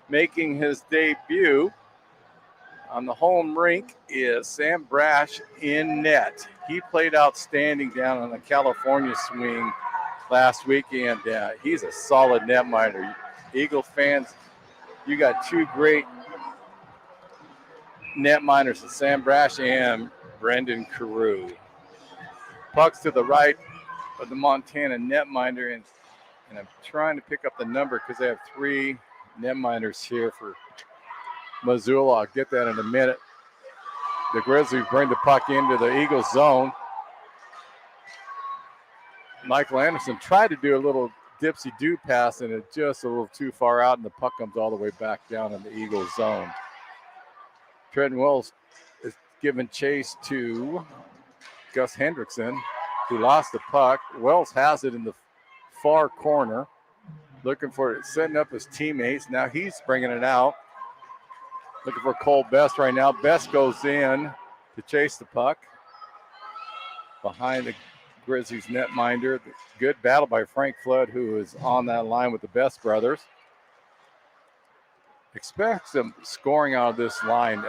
Making his debut on the home rink is Sam Brash in net. He played outstanding down on the California swing last weekend. He's a solid netminder. Eagle fans, you got two great netminders, Sam Brash and Brendan Carew. Puck's to the right of the Montana netminder, and I'm trying to pick up the number because they have three netminders here for Missoula. I'll get that in a minute. The Grizzlies bring the puck into the Eagles zone. Michael Anderson tried to do a little dipsy-do pass, and it's just a little too far out, and the puck comes all the way back down in the Eagles zone. Trenton Wells is giving chase to Gus Hendrickson, who lost the puck. Wells has it in the far corner, looking for it, setting up his teammates. Now he's bringing it out. Looking for Cole Best right now. Best goes in to chase the puck behind the Grizzlies netminder. Good battle by Frank Flood, who is on that line with the Best brothers. Expect some scoring out of this line.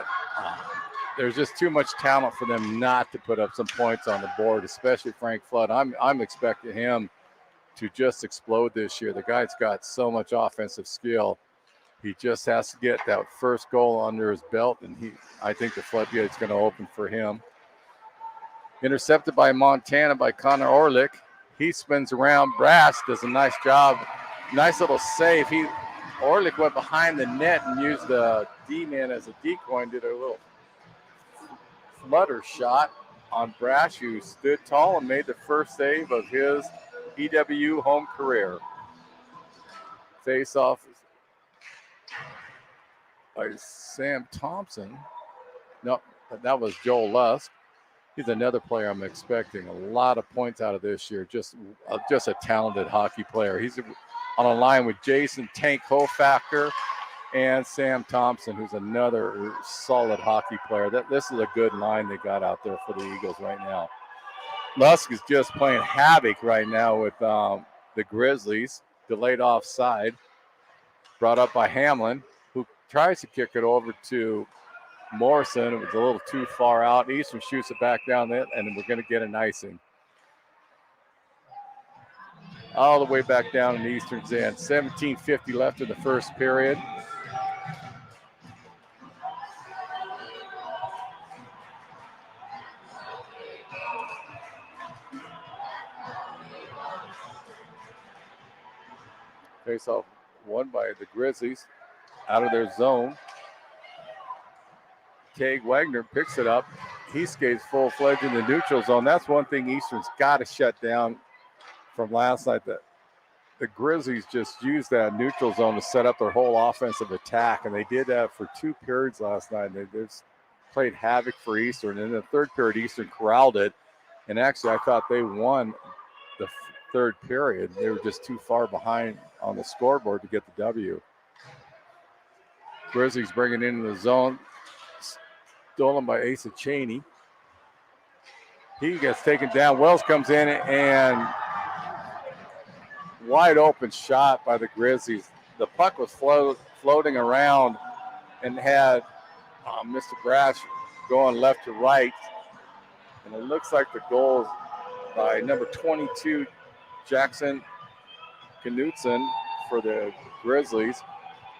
There's just too much talent for them not to put up some points on the board, especially Frank Flood. I'm expecting him to just explode this year. The guy's got so much offensive skill. He just has to get that first goal under his belt, and I think the floodgate's going to open for him. Intercepted by Montana by Connor Orlick. He spins around. Brass does a nice job. Nice little save. Orlick went behind the net and used the D-man as a decoy and did a little flutter shot on Brash, who stood tall and made the first save of his EWU home career. Face-off by Sam Thompson. No, that was Joel Lusk. He's another player I'm expecting a lot of points out of this year. Just a talented hockey player. He's on a line with Jason Tank Hofacker and Sam Thompson, who's another solid hockey player. This is a good line they got out there for the Eagles right now. Lusk is just playing havoc right now with the Grizzlies. Delayed offside. Brought up by Hamlin, who tries to kick it over to Morrison. It was a little too far out. Eastern shoots it back down there, and we're going to get an icing. All the way back down in Eastern's end. 17:50 left in the first period. Face-off won by the Grizzlies out of their zone. Cade Wagner picks it up. He skates full-fledged in the neutral zone. That's one thing Eastern's got to shut down from last night. That the Grizzlies just used that neutral zone to set up their whole offensive attack, and they did that for 2 periods last night. They just played havoc for Eastern. And in the third period, Eastern corralled it, and actually I thought they won the third period. They were just too far behind on the scoreboard to get the W. Grizzlies bringing it into the zone. Stolen by Asa Cheney. He gets taken down. Wells comes in and wide open shot by the Grizzlies. The puck was floating around and had Mr. Brash going left to right. And it looks like the goal is by number 22, Jackson Knutson for the Grizzlies.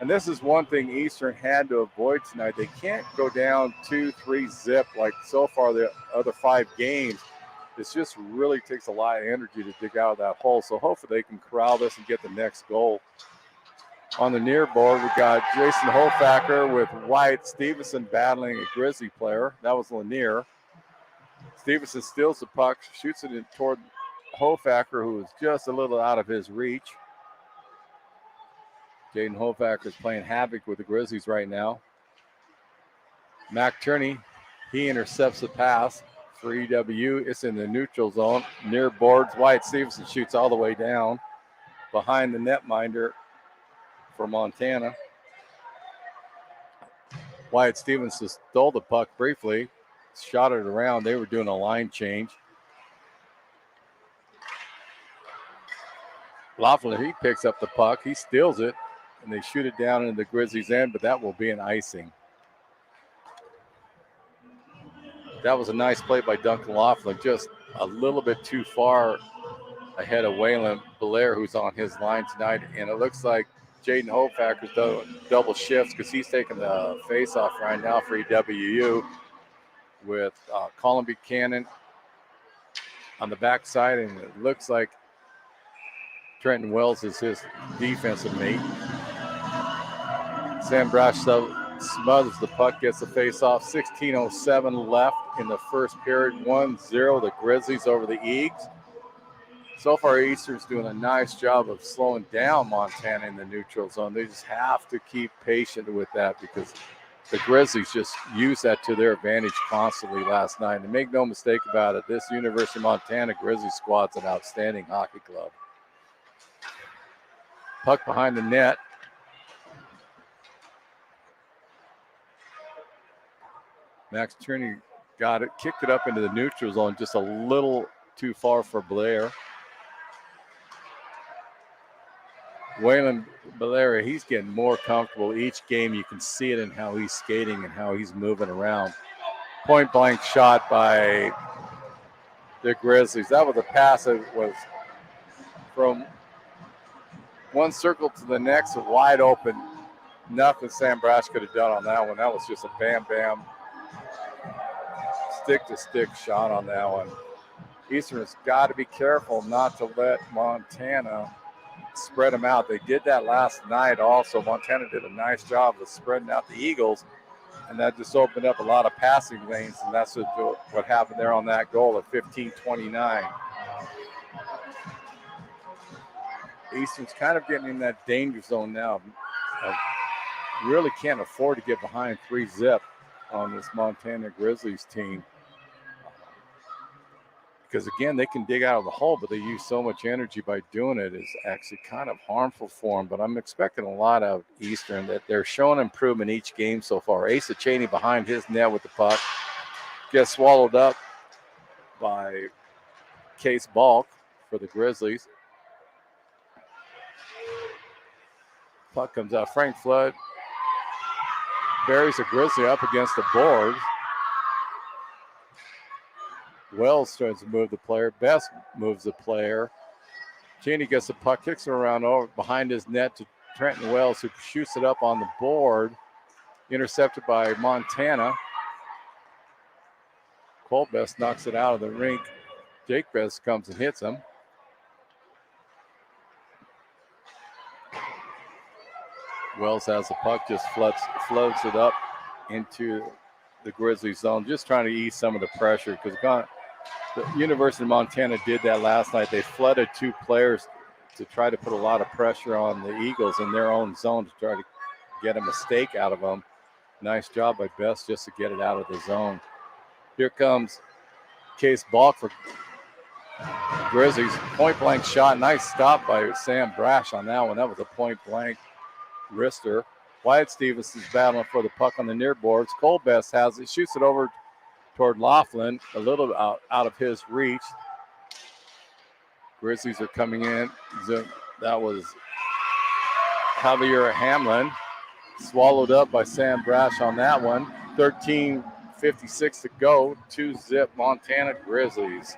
And this is one thing Eastern had to avoid tonight. They can't go down 2-3 zip like so far the other 5 games. It just really takes a lot of energy to dig out of that hole. So hopefully they can corral this and get the next goal. On the near board, we got Jason Hofacker with Wyatt Stevenson battling a Grizzly player. That was Lanier. Stevenson steals the puck, shoots it in toward Hofacker, who is just a little out of his reach. Jaden Hofacker is playing havoc with the Grizzlies right now. Mac Turney, he intercepts the pass for EWU. It's in the neutral zone, near boards. Wyatt Stevenson shoots all the way down behind the netminder for Montana. Wyatt Stevenson stole the puck briefly, shot it around. They were doing a line change. Loeffler, he picks up the puck. He steals it. and they shoot it down into the Grizzlies' end, but that will be an icing. That was a nice play by Duncan Laughlin, just a little bit too far ahead of Waylon Belair, who's on his line tonight. And it looks like Jaden Hofacker's doing double shifts because he's taking the face-off right now for EWU with Colin Buchanan on the backside. And it looks like Trenton Wells is his defensive mate. Sam Brash smothers the puck, gets the face-off. 16:07 left in the first period. 1-0 the Grizzlies over the Eags. So far, Eastern's doing a nice job of slowing down Montana in the neutral zone. They just have to keep patient with that because the Grizzlies just used that to their advantage constantly last night. And make no mistake about it, this University of Montana Grizzlies squad's an outstanding hockey club. Puck behind the net. Max Tierney got it, kicked it up into the neutral zone, just a little too far for Blair. Waylon Belair, he's getting more comfortable each game. You can see it in how he's skating and how he's moving around. Point blank shot by the Grizzlies. That was a pass that was from one circle to the next, wide open. Nothing Sam Brash could have done on that one. That was just a bam-bam, stick-to-stick shot on that one. Eastern has got to be careful not to let Montana spread them out. They did that last night also. Montana did a nice job of spreading out the Eagles, and that just opened up a lot of passing lanes, and that's what happened there on that goal at 15:29. Eastern's kind of getting in that danger zone now. Really can't afford to get behind 3-zip on this Montana Grizzlies team. Because, again, they can dig out of the hole, but they use so much energy by doing it. It's actually kind of harmful for them. But I'm expecting a lot of Eastern, that they're showing improvement each game so far. Asa Cheney behind his net with the puck. Gets swallowed up by Case Balk for the Grizzlies. Puck comes out. Frank Flood buries a Grizzly up against the board. Wells tries to move the player. Best moves the player. Cheney gets the puck, kicks it around over behind his net to Trenton Wells, who shoots it up on the board. Intercepted by Montana. Cole Best knocks it out of the rink. Jake Best comes and hits him. Wells has the puck, just floats it up into the Grizzly zone, just trying to ease some of the pressure because the University of Montana did that last night. They flooded two players to try to put a lot of pressure on the Eagles in their own zone to try to get a mistake out of them. Nice job by Best just to get it out of the zone. Here comes Case Balk for Grizzlies. Point blank shot. Nice stop by Sam Brash on that one. That was a point blank wrister. Wyatt Stevens is battling for the puck on the near boards. Cole Best has it, shoots it over toward Laughlin, a little out of his reach. Grizzlies are coming in. That was Javier Hamlin, swallowed up by Sam Brash on that one. 13:56 to go. 2-zip Montana Grizzlies.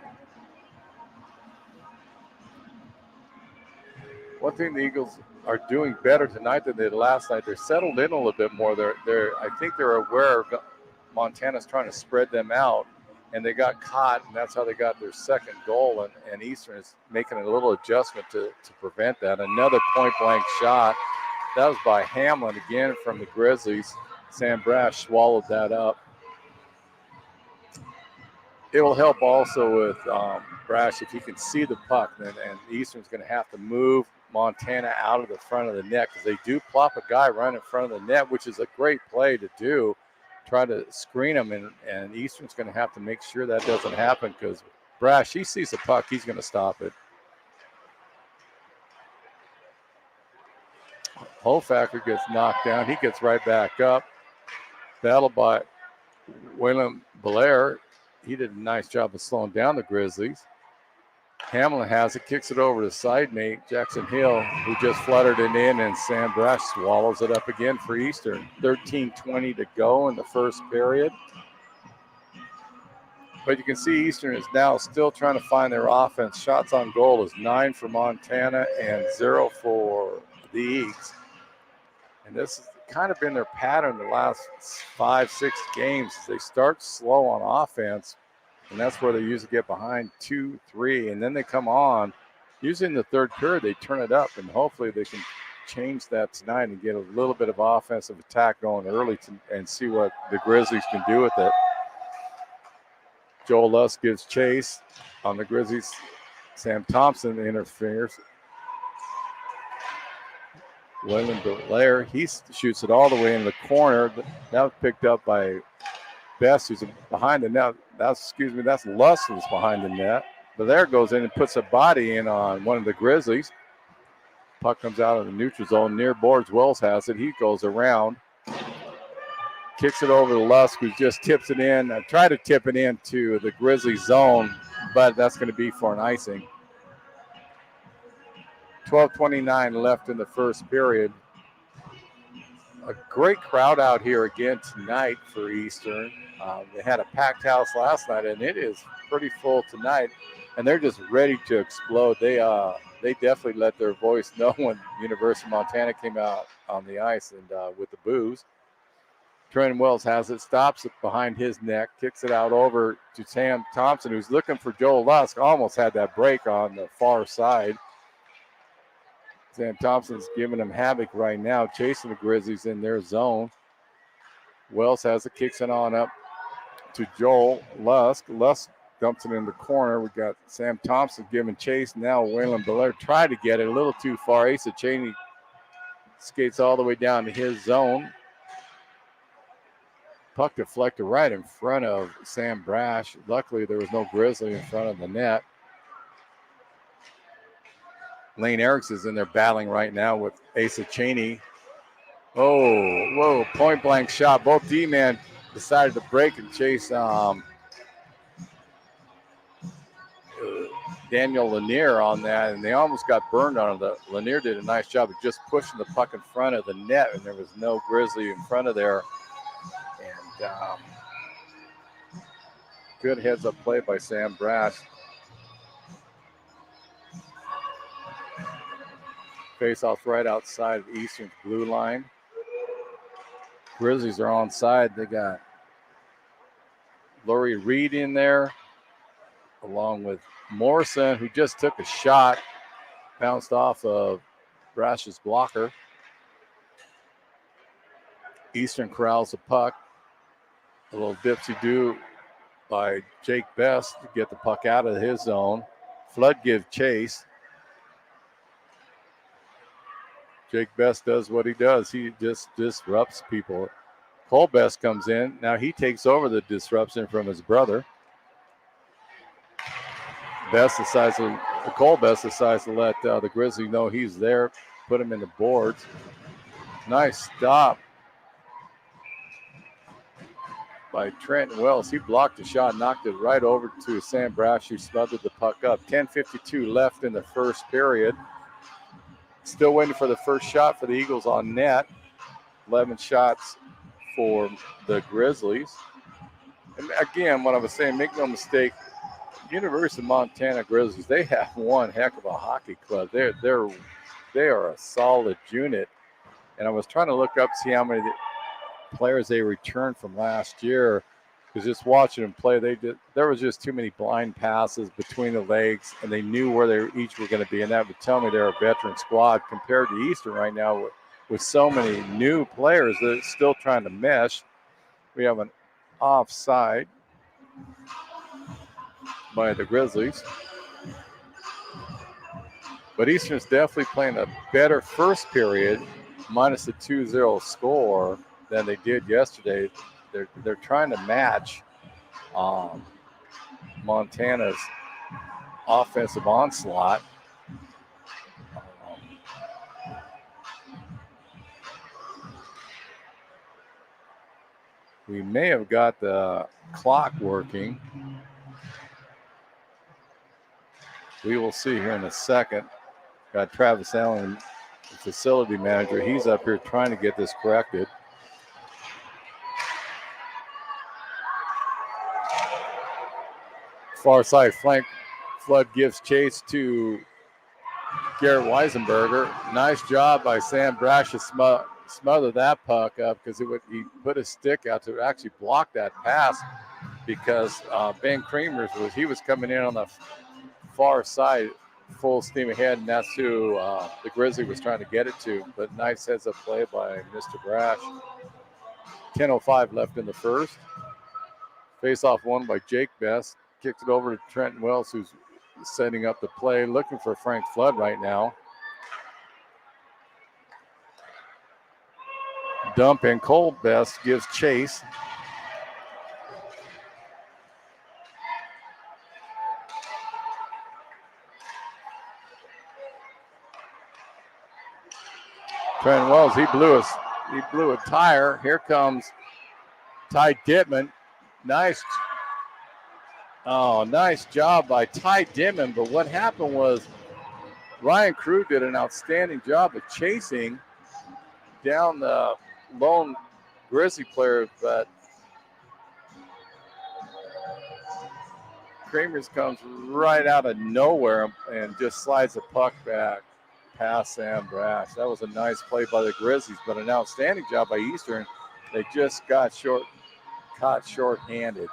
One thing the Eagles are doing better tonight than they did last night. They're settled in a little bit more. I think they're aware Montana's trying to spread them out, and they got caught, and that's how they got their second goal. And Eastern is making a little adjustment to prevent that. Another point-blank shot. That was by Hamlin again from the Grizzlies. Sam Brash swallowed that up. It will help also with Brash if he can see the puck, and Eastern's going to have to move Montana out of the front of the net because they do plop a guy right in front of the net, which is a great play to do. Try to screen him, and Eastern's going to have to make sure that doesn't happen because Brash, he sees the puck, he's going to stop it. Hofacker gets knocked down. He gets right back up. Battled by Waylon Belair. He did a nice job of slowing down the Grizzlies. Hamlin has it, kicks it over to side mate Jackson Hill, who just fluttered it in, and Sam Brash swallows it up again for Eastern. 13:20 to go in the first period. But you can see Eastern is now still trying to find their offense. Shots on goal is 9 for Montana and 0 for the Eagles. And this has kind of been their pattern the last 5-6 games. They start slow on offense, and that's where they usually get behind 2-3, and then they come on. Usually in the third period, they turn it up, and hopefully they can change that tonight and get a little bit of offensive attack going early and see what the Grizzlies can do with it. Joel Lusk gives chase on the Grizzlies. Sam Thompson interferes. Waylon Belair, he shoots it all the way in the corner. That was picked up by Best, who's behind the net. That's Lusk who's behind the net. Belair goes in and puts a body in on one of the Grizzlies. Puck comes out of the neutral zone near boards. Wells has it. He goes around. Kicks it over to Lusk, who just tips it in. Tried to tip it into the Grizzly zone, but that's going to be for an icing. 12:29 left in the first period. A great crowd out here again tonight for Eastern. They had a packed house last night, and it is pretty full tonight, and they're just ready to explode. They definitely let their voice know when University of Montana came out on the ice and with the boos. Trent Wells has it, stops it behind his neck, kicks it out over to Sam Thompson, who's looking for Joel Lusk. Almost had that break on the far side. Sam Thompson's giving them havoc right now, chasing the Grizzlies in their zone. Wells has it, kicks it on up to Joel Lusk. Lusk dumps it in the corner. We got Sam Thompson giving chase. Now Waylon Belair tried to get it a little too far. Asa Cheney skates all the way down to his zone. Puck deflected right in front of Sam Brash. Luckily, there was no Grizzly in front of the net. Lane Erickson is in there battling right now with Asa Cheney. Oh, whoa, point blank shot. Both D-men decided to break and chase Daniel Lanier on that, and they almost got burned on it. Lanier did a nice job of just pushing the puck in front of the net, and there was no Grizzly in front of there. And good heads-up play by Sam Brash. Face-off right outside of Eastern's blue line. Grizzlies are on side. They got Laurie Reed in there, along with Morrison, who just took a shot, bounced off of Brash's blocker. Eastern corrals the puck. A little dipsy-do by Jake Best to get the puck out of his zone. Flood gives chase. Jake Best does what he does. He just disrupts people. Cole Best comes in. Now he takes over the disruption from his brother. Cole Best decides to let the Grizzlies know he's there, put him in the boards. Nice stop by Trent Wells. He blocked the shot, knocked it right over to Sam Brash, who smothered the puck up. 10:52 left in the first period. Still waiting for the first shot for the Eagles on net. 11 shots for the Grizzlies. And again, what I was saying, make no mistake, University of Montana Grizzlies, they have one heck of a hockey club. They are a solid unit. And I was trying to look up, see how many players they returned from last year, because just watching them play, there was just too many blind passes between the legs, and they knew where they each were going to be, and that would tell me they're a veteran squad compared to Eastern right now with so many new players that are still trying to mesh. We have an offside by the Grizzlies. But Eastern's definitely playing a better first period, minus the 2-0 score, than they did yesterday. They're trying to match Montana's offensive onslaught. We may have got the clock working. We will see here in a second. Got Travis Allen, the facility manager. He's up here trying to get this corrected. Far side flank. Flood gives chase to Garrett Weisenberger. Nice job by Sam Brash to smother that puck up because he put his stick out to actually block that pass because Ben Creamers was coming in on the far side full steam ahead, and that's who the Grizzly was trying to get it to. But nice heads up play by Mr. Brash. 10:05 left in the first. Face off won by Jake Best. Kicks it over to Trenton Wells, who's setting up the play, looking for Frank Flood right now. Dump in. Cole Best gives chase. Trenton Wells, he blew a tire. Here comes Ty Dittman. Nice job by Ty Dittman. But what happened was Ryan Crew did an outstanding job of chasing down the lone Grizzly player, but Creamers comes right out of nowhere and just slides the puck back past Sam Brash. That was a nice play by the Grizzlies, but an outstanding job by Eastern. They just got caught short-handed.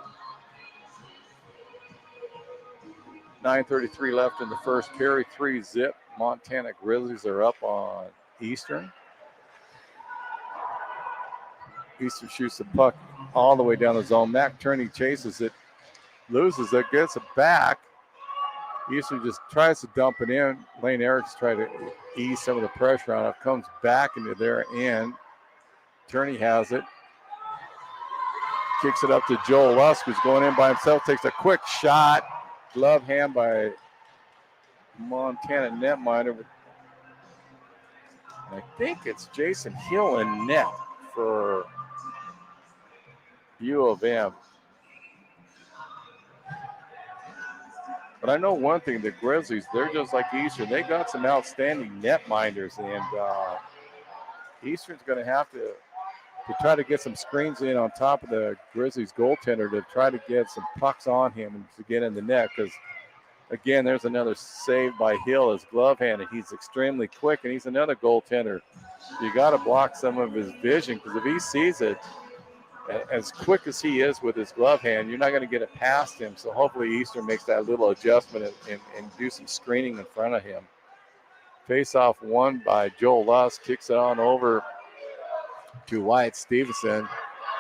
9:33 left in the first. Carry 3-zip. Montana Grizzlies are up on Eastern. Eastern shoots the puck all the way down the zone. Mac Turney chases it, loses it, gets it back. Eastern just tries to dump it in. Lane Eriks tries to ease some of the pressure on it. Comes back into their end. Turney has it. Kicks it up to Joel Lusk, who's going in by himself. Takes a quick shot. Glove hand by Montana netminder. I think it's Jason Hill in net for U of M. But I know one thing, the Grizzlies, they're just like Eastern. They got some outstanding netminders, and Eastern's going to have to try to get some screens in on top of the Grizzlies goaltender to try to get some pucks on him and to get in the net. Because, again, there's another save by Hill, his glove hand, and he's extremely quick, and he's another goaltender. You got to block some of his vision, because if he sees it, as quick as he is with his glove hand, you're not going to get it past him. So hopefully Eastern makes that little adjustment and do some screening in front of him. Face-off won by Joel Lusk. Kicks it on over to Wyatt Stevenson.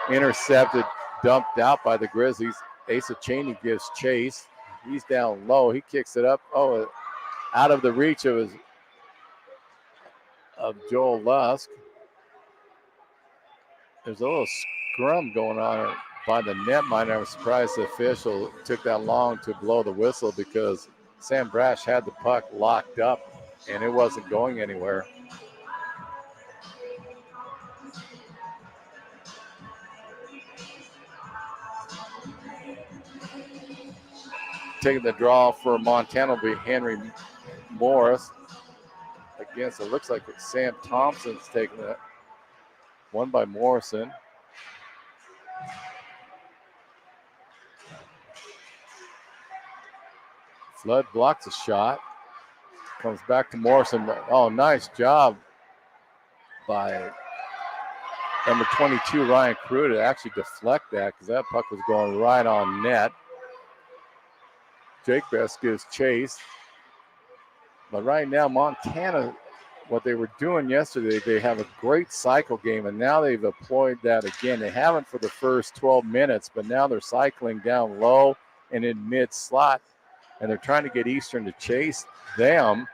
Intercepted, dumped out by the Grizzlies. Asa Cheney gives chase. He's down low. He kicks it up. Oh, out of the reach of Joel Lusk. There's a little scrum going on by the netminder. I was surprised the official took that long to blow the whistle, because Sam Brash had the puck locked up and it wasn't going anywhere. Taking the draw for Montana will be Henry Morris. Against, it looks like Sam Thompson's taking it. Won by Morrison. Flood blocks a shot. Comes back to Morrison. Oh, nice job by number 22, Ryan Crew, to actually deflect that, because that puck was going right on net. Jake Best gives chase. But right now, Montana, what they were doing yesterday, they have a great cycle game, and now they've employed that again. They haven't for the first 12 minutes, but now they're cycling down low and in mid-slot, and they're trying to get Eastern to chase them.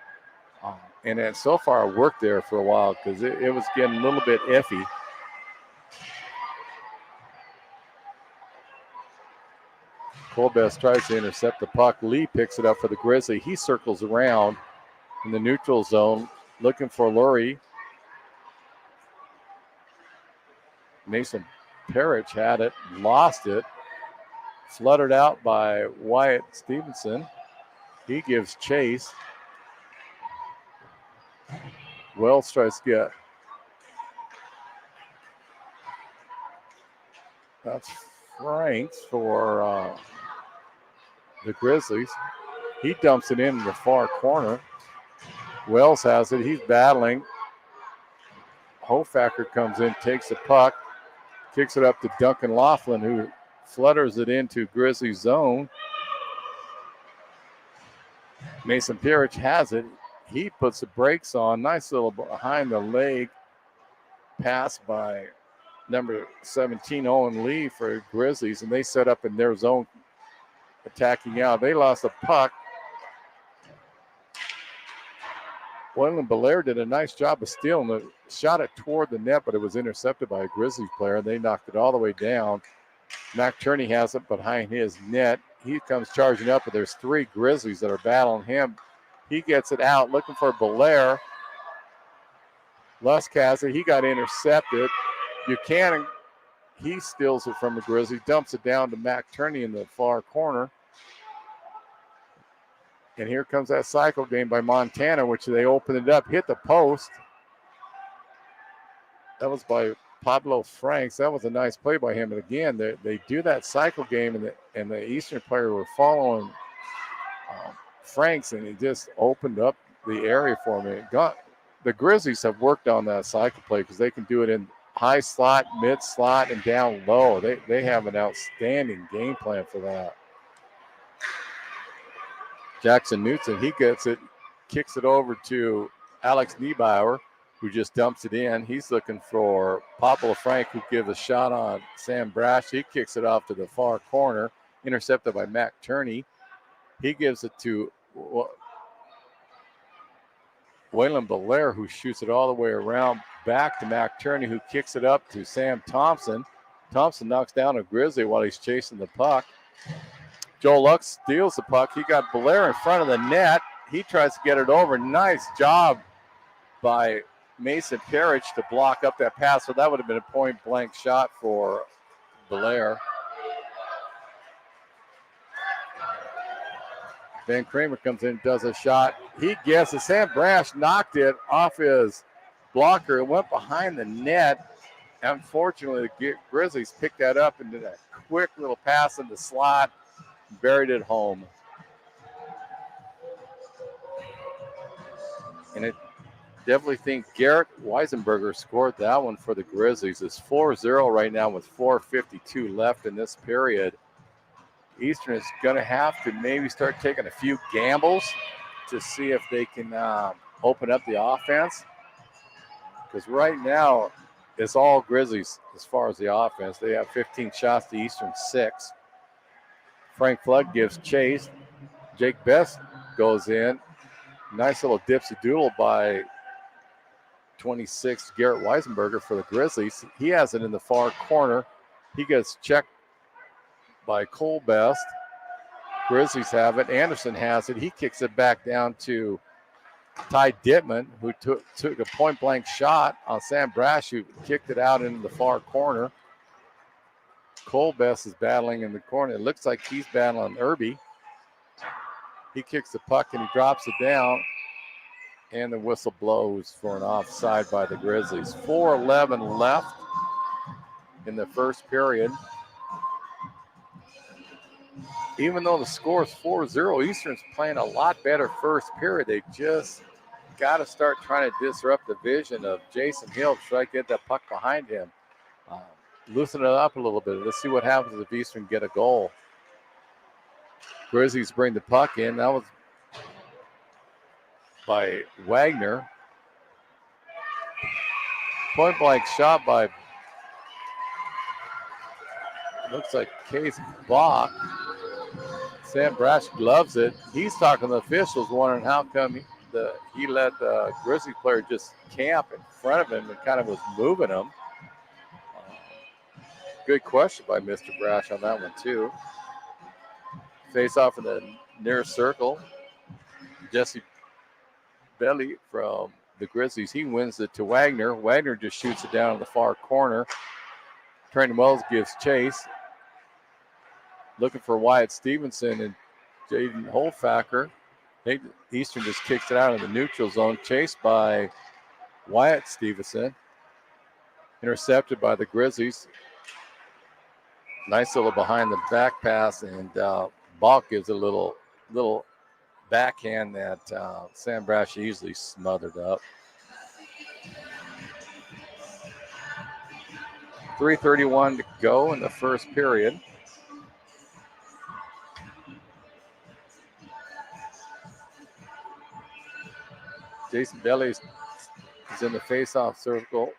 And it so far worked there for a while, because it was getting a little bit iffy. Colbest tries to intercept the puck. Lee picks it up for the Grizzly. He circles around in the neutral zone, looking for Lurie. Mason Parrish had it, lost it. Fluttered out by Wyatt Stevenson. He gives chase. Wells tries to get. That's Franks for the Grizzlies. He dumps it in the far corner. Wells has it. He's battling. Hofacker comes in, takes the puck, kicks it up to Duncan Laughlin, who flutters it into Grizzly zone. Mason Pirich has it. He puts the brakes on. Nice little behind the leg pass by number 17, Owen Lee, for Grizzlies, and they set up in their zone attacking out. They lost the puck. Waylon Belair did a nice job of stealing it, shot it toward the net, but it was intercepted by a Grizzlies player. They knocked it all the way down. Mac Turney has it behind his net. He comes charging up, but there's 3 Grizzlies that are battling him. He gets it out, looking for Belair. Lusk has it. He got intercepted. Buchanan, he steals it from the Grizzlies, dumps it down to Mac Turney in the far corner. And here comes that cycle game by Montana, which they opened it up, hit the post. That was by Pablo Franks. That was a nice play by him. And again, they do that cycle game, and the Eastern player were following Franks, and he just opened up the area for me. The Grizzlies have worked on that cycle play because they can do it in high slot, mid slot, and down low. They have an outstanding game plan for that. Jackson Newton, he gets it, kicks it over to Alex Niebauer, who just dumps it in. He's looking for Pablo Frank, who gives a shot on Sam Brash. He kicks it off to the far corner, intercepted by Mac Turney. He gives it to Waylon Belair, who shoots it all the way around back to Mac Turney, who kicks it up to Sam Thompson. Thompson knocks down a Grizzly while he's chasing the puck. Joe Lux steals the puck. He got Belair in front of the net. He tries to get it over. Nice job by Mason Pirich to block up that pass. So that would have been a point-blank shot for Belair. Van Kramer comes in, does a shot. He gets it. Sam Brash knocked it off his blocker. It went behind the net. Unfortunately, the Grizzlies picked that up and did a quick little pass in the slot. Buried it home. And I definitely think Garrett Weisenberger scored that one for the Grizzlies. It's 4-0 right now with 4:52 left in this period. Eastern is going to have to maybe start taking a few gambles to see if they can open up the offense. Because right now, it's all Grizzlies as far as the offense. They have 15 shots to Eastern 6. Frank Flood gives chase. Jake Best goes in. Nice little dipsy doodle by 26 Garrett Weisenberger for the Grizzlies. He has it in the far corner. He gets checked by Cole Best. Grizzlies have it. Anderson has it. He kicks it back down to Ty Dittman, who took a point-blank shot on Sam Brash, who kicked it out into the far corner. Cole Best is battling in the corner. It looks like he's battling Irby. He kicks the puck and he drops it down. And the whistle blows for an offside by the Grizzlies. 4:11 left in the first period. Even though the score is 4-0, Eastern's playing a lot better first period. They just got to start trying to disrupt the vision of Jason Hill, try to get that puck behind him. Loosen it up a little bit. Let's see what happens if Eastern get a goal. Grizzlies bring the puck in. That was by Wagner. Point blank shot by, looks like Case Bach. Sam Brash gloves it. He's talking to the officials, wondering how come he let the Grizzly player just camp in front of him and kind of was moving him. Good question by Mr. Brash on that one, too. Face off in the near circle. Jesse Belly from the Grizzlies. He wins it to Wagner. Wagner just shoots it down in the far corner. Trent Wells gives chase. Looking for Wyatt Stevenson and Jaden Holfacker. Eastern just kicks it out of the neutral zone, chased by Wyatt Stevenson. Intercepted by the Grizzlies. Nice little behind the back pass, and Balk gives a little backhand that Sam Brash easily smothered up. 3:31 to go in the first period. Jason Bailey is in the face-off circle,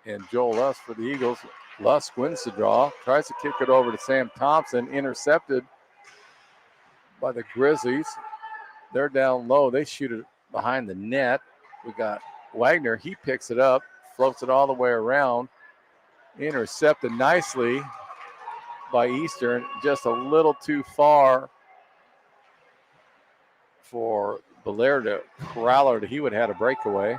and Joel Lusk for the Eagles. Lusk wins the draw, tries to kick it over to Sam Thompson, intercepted by the Grizzlies. They're down low. They shoot it behind the net. We got Wagner. He picks it up, floats it all the way around. Intercepted nicely by Eastern. Just a little too far for Belair to corral her. He would have had a breakaway.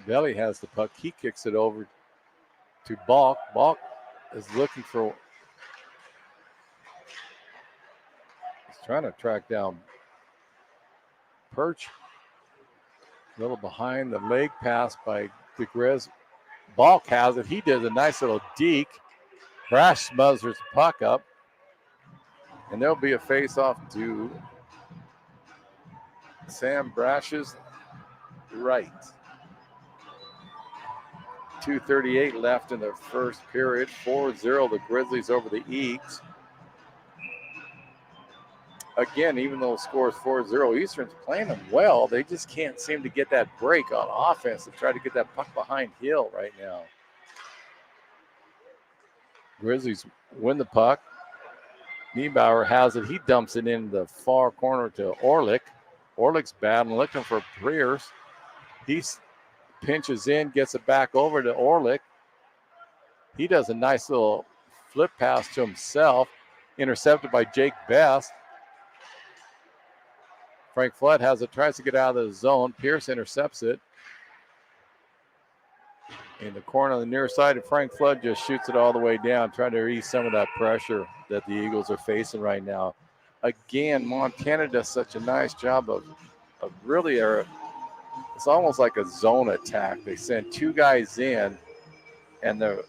Belly has the puck. He kicks it over to Balk. Balk is looking for... He's trying to track down Perch. A little behind the leg pass by the Grizz. Balk has it. He did a nice little deke. Brash smothers the puck up. And there'll be a face-off to Sam Brash's right. 2:38 left in the first period. 4-0 the Grizzlies over the Eagles. Again, even though the score is 4-0, Eastern's playing them well. They just can't seem to get that break on offense to try to get that puck behind Hill right now. Grizzlies win the puck. Niebauer has it. He dumps it in the far corner to Orlick. Orlick's battling, looking for Pierce. He pinches in, gets it back over to Orlick. He does a nice little flip pass to himself, intercepted by Jake Best. Frank Flood has it, tries to get out of the zone. Pierce intercepts it. In the corner on the near side, and Frank Flood just shoots it all the way down, trying to ease some of that pressure that the Eagles are facing right now. Again, Montana does such a nice job of really, it's almost like a zone attack. They send two guys in, and the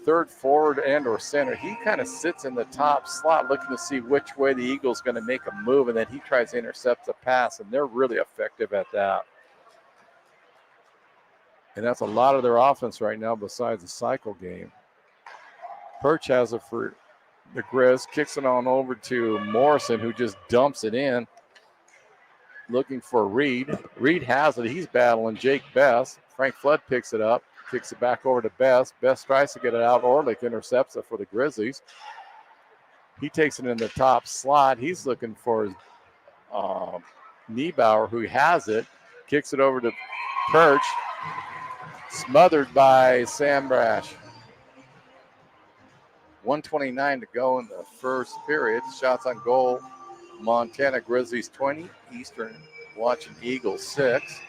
third forward and or center, he kind of sits in the top slot looking to see which way the Eagles going to make a move, and then he tries to intercept the pass, and they're really effective at that. And that's a lot of their offense right now besides the cycle game. Perch has it for the Grizz, kicks it on over to Morrison, who just dumps it in, looking for Reed. Reed has it. He's battling Jake Best. Frank Flood picks it up, kicks it back over to Best. Best tries to get it out. Orlick intercepts it for the Grizzlies. He takes it in the top slot. He's looking for his Niebauer, who has it, kicks it over to Perch. Smothered by Sam Brash. 1:29 to go in the first period. Shots on goal, Montana Grizzlies 20, Eastern Watching Eagles 6.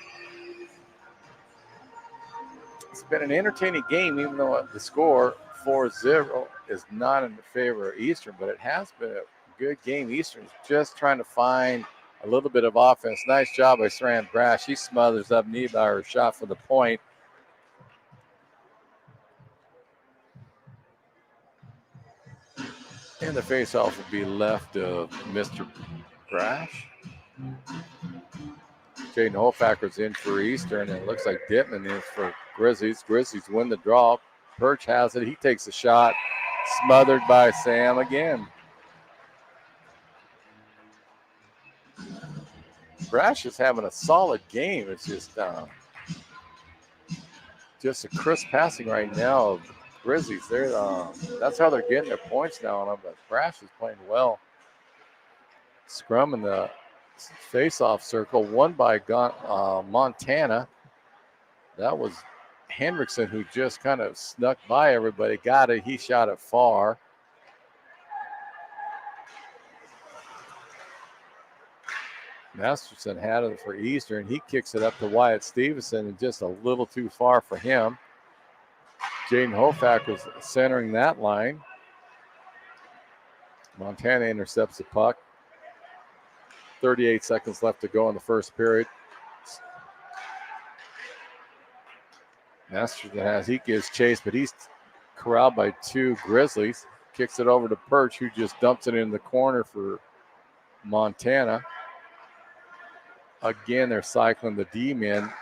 It's been an entertaining game, even though the score 4-0 is not in the favor of Eastern, but it has been a good game. Eastern's just trying to find a little bit of offense. Nice job by Sam Brash. He smothers up Niebauer's shot for the point. And the faceoff will be left of Mr. Brash. Jaden Holfacker's in for Eastern, and it looks like Dittman is for Grizzlies. Grizzlies win the draw. Perch has it. He takes a shot. Smothered by Sam again. Brash is having a solid game. It's just a crisp passing right now of Grizzlies. That's how they're getting their points now on them, but Brash is playing well. Scrum in the face-off circle, won by Montana. That was Hendrickson, who just kind of snuck by everybody. Got it. He shot it far. Masterson had it for Eastern. He kicks it up to Wyatt Stevenson, and just a little too far for him. Jaden Hofack was centering that line. Montana intercepts the puck. 38 seconds left to go in the first period. Masterson he gives chase, but he's corralled by two Grizzlies. Kicks it over to Perch, who just dumps it in the corner for Montana. Again, they're cycling the D-men.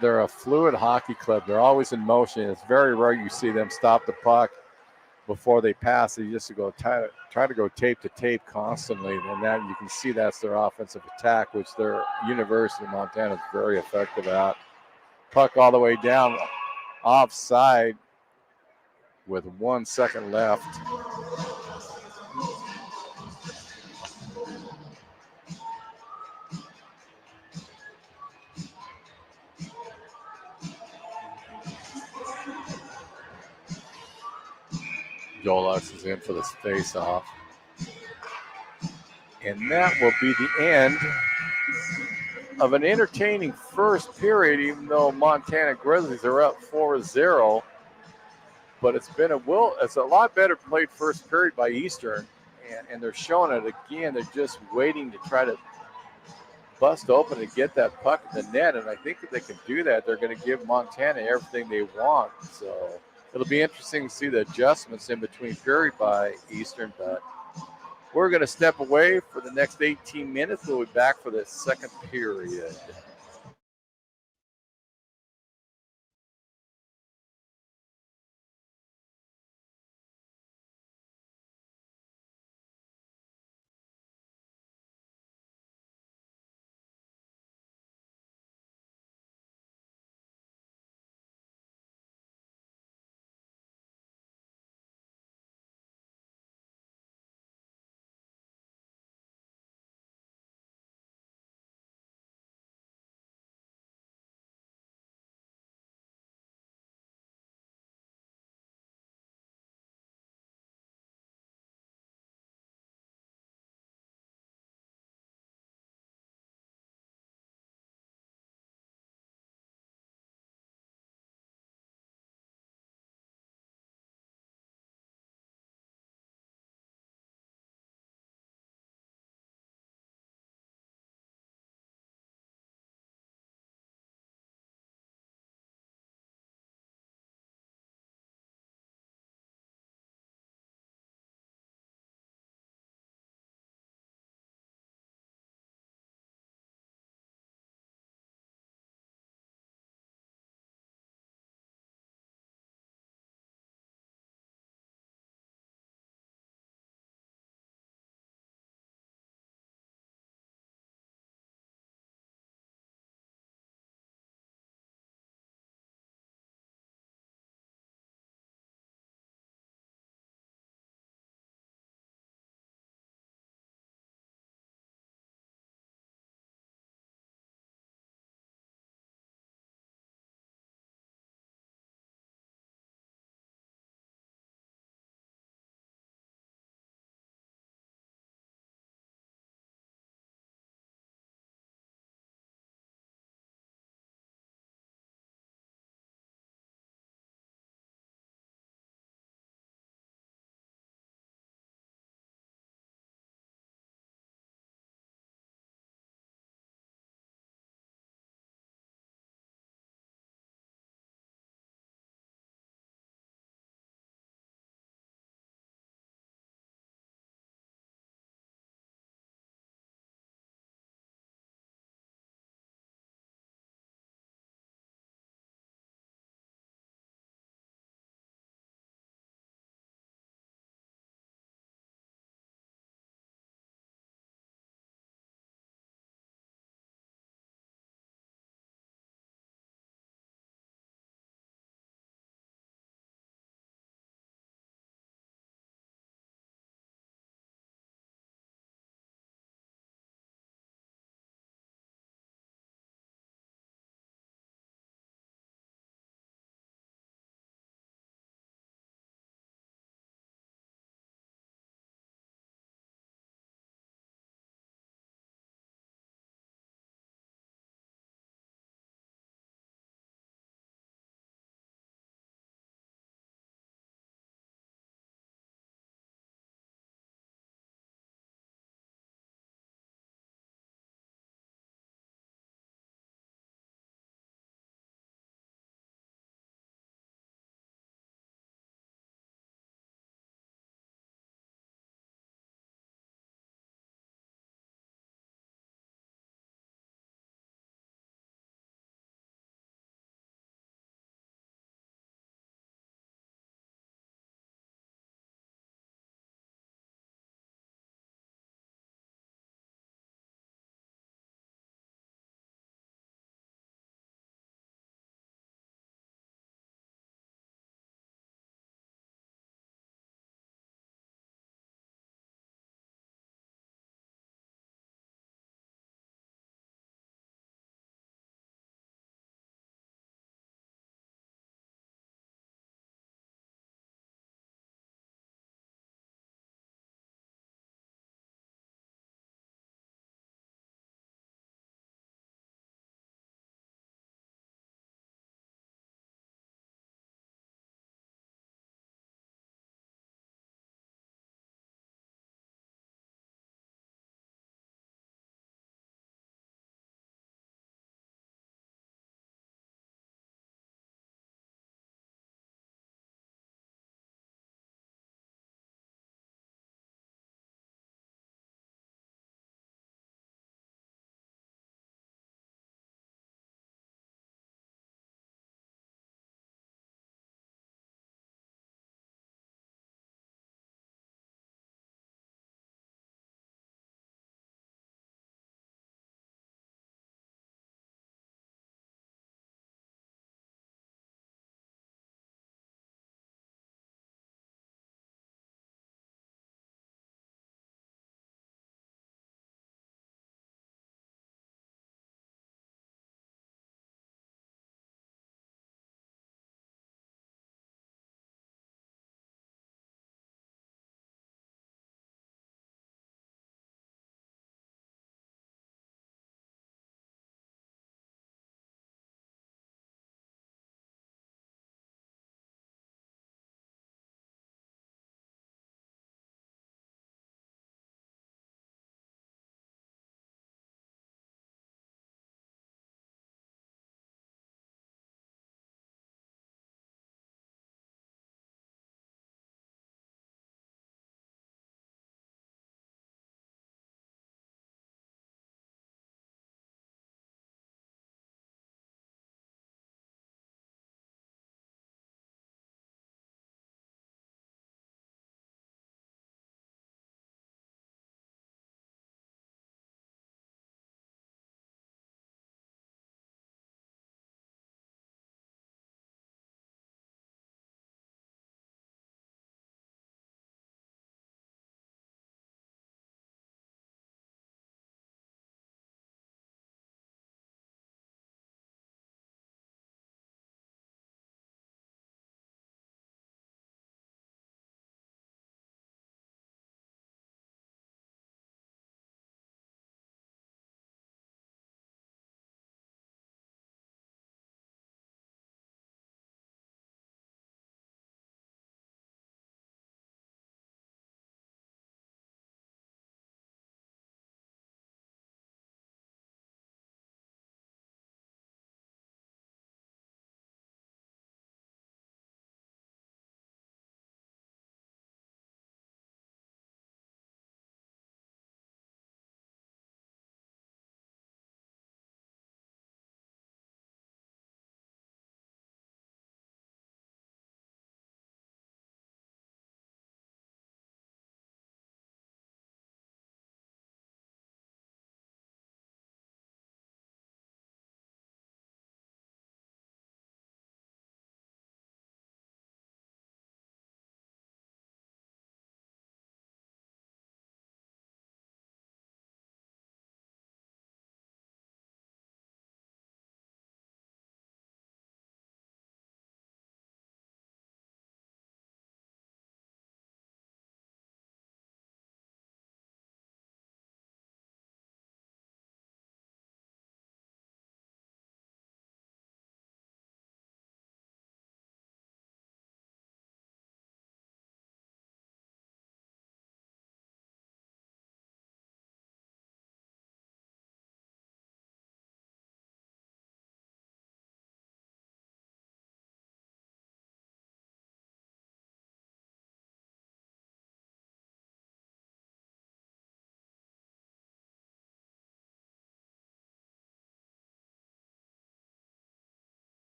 They're a fluid hockey club. They're always in motion. It's very rare you see them stop the puck before they pass. They just go try to go tape to tape constantly, and that you can see that's their offensive attack, which their University of Montana is very effective at. Puck all the way down, offside with 1 second left. Jolux is in for the face-off. And that will be the end of an entertaining first period, even though Montana Grizzlies are up 4-0. But it's a lot better played first period by Eastern, and they're showing it again. They're just waiting to try to bust open and get that puck in the net, and I think if they can do that, they're going to give Montana everything they want. So it'll be interesting to see the adjustments in between period by Eastern, but we're going to step away for the next 18 minutes. We'll be back for the second period.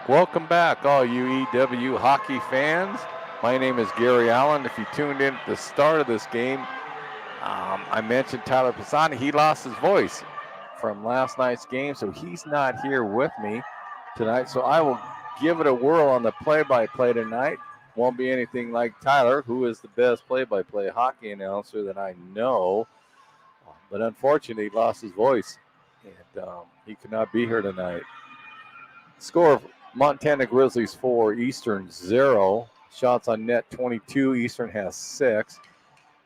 Welcome back, all you EWU hockey fans. My name is Gary Allen. If you tuned in at the start of this game, I mentioned Tyler Pisani. He lost his voice from last night's game, so he's not here with me tonight. So I will give it a whirl on the play-by-play tonight. Won't be anything like Tyler, who is the best play-by-play hockey announcer that I know. But unfortunately, he lost his voice, and he could not be here tonight. Score of Montana Grizzlies 4, Eastern 0. Shots on net 22. Eastern has 6.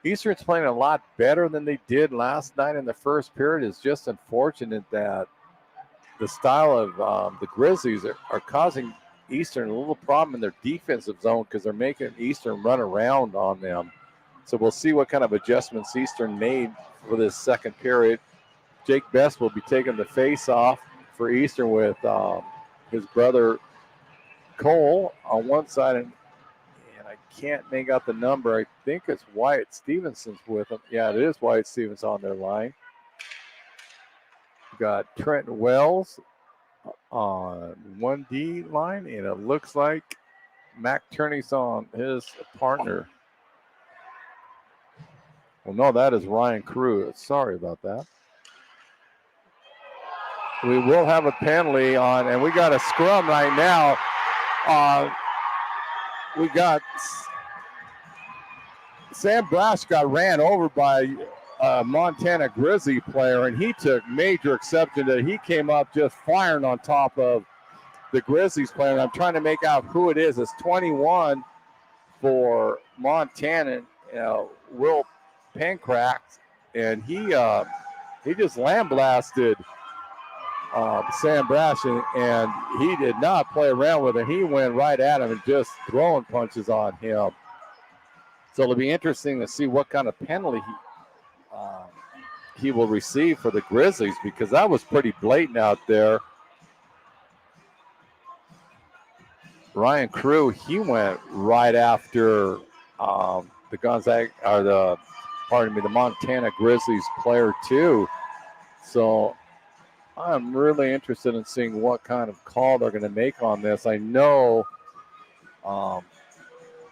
Eastern's playing a lot better than they did last night in the first period. It's just unfortunate that the style of the Grizzlies are causing Eastern a little problem in their defensive zone because they're making Eastern run around on them. So we'll see what kind of adjustments Eastern made for this second period. Jake Best will be taking the face off for Eastern with his brother Cole on one side, and I can't make out the number. I think it's Wyatt Stevenson's with him. Yeah, it is Wyatt Stevens on their line. We've got Trenton Wells on 1D line, and it looks like Mac Turney's on his partner. Well, no, that is Ryan Crew. Sorry about that. We will have a penalty on, and we got a scrum right now. We got Sam Brash got ran over by a Montana Grizzly player, and he took major exception that he came up just firing on top of the Grizzlies player. And I'm trying to make out who it is. It's 21 for Montana, Will Pancraft, and he just lambasted Sam Brash, and he did not play around with it. He went right at him and just throwing punches on him. So it'll be interesting to see what kind of penalty he will receive for the Grizzlies, because that was pretty blatant out there. Ryan Crew, he went right after the Montana Grizzlies player too. So I'm really interested in seeing what kind of call they're going to make on this. I know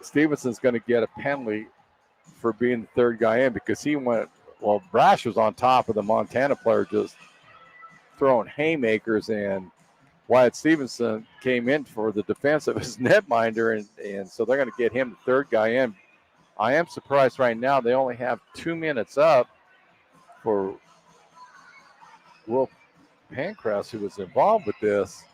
Stevenson's going to get a penalty for being the third guy in, because he went, well, Brash was on top of the Montana player just throwing haymakers, and Wyatt Stevenson came in for the defense of his netminder, and so they're going to get him the third guy in. I am surprised right now they only have 2 minutes up for Will Pancras, who was involved with this.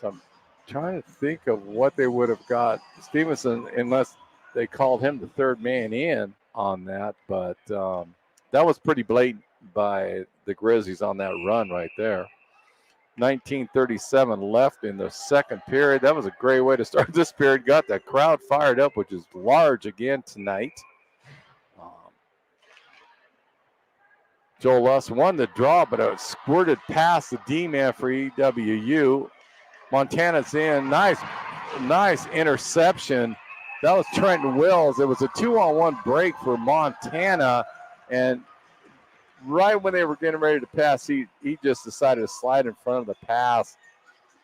So I'm trying to think of what they would have got Stevenson, unless they called him the third man in on that. But that was pretty blatant by the Grizzlies on that run right there. 19:37 left in the second period. That was a great way to start this period. Got the crowd fired up, which is large again tonight. Joel Luss won the draw, but it squirted past the D-man for EWU. Montana's in. Nice interception. That was Trenton Wills. It was a 2-on-1 break for Montana, and right when they were getting ready to pass, he just decided to slide in front of the pass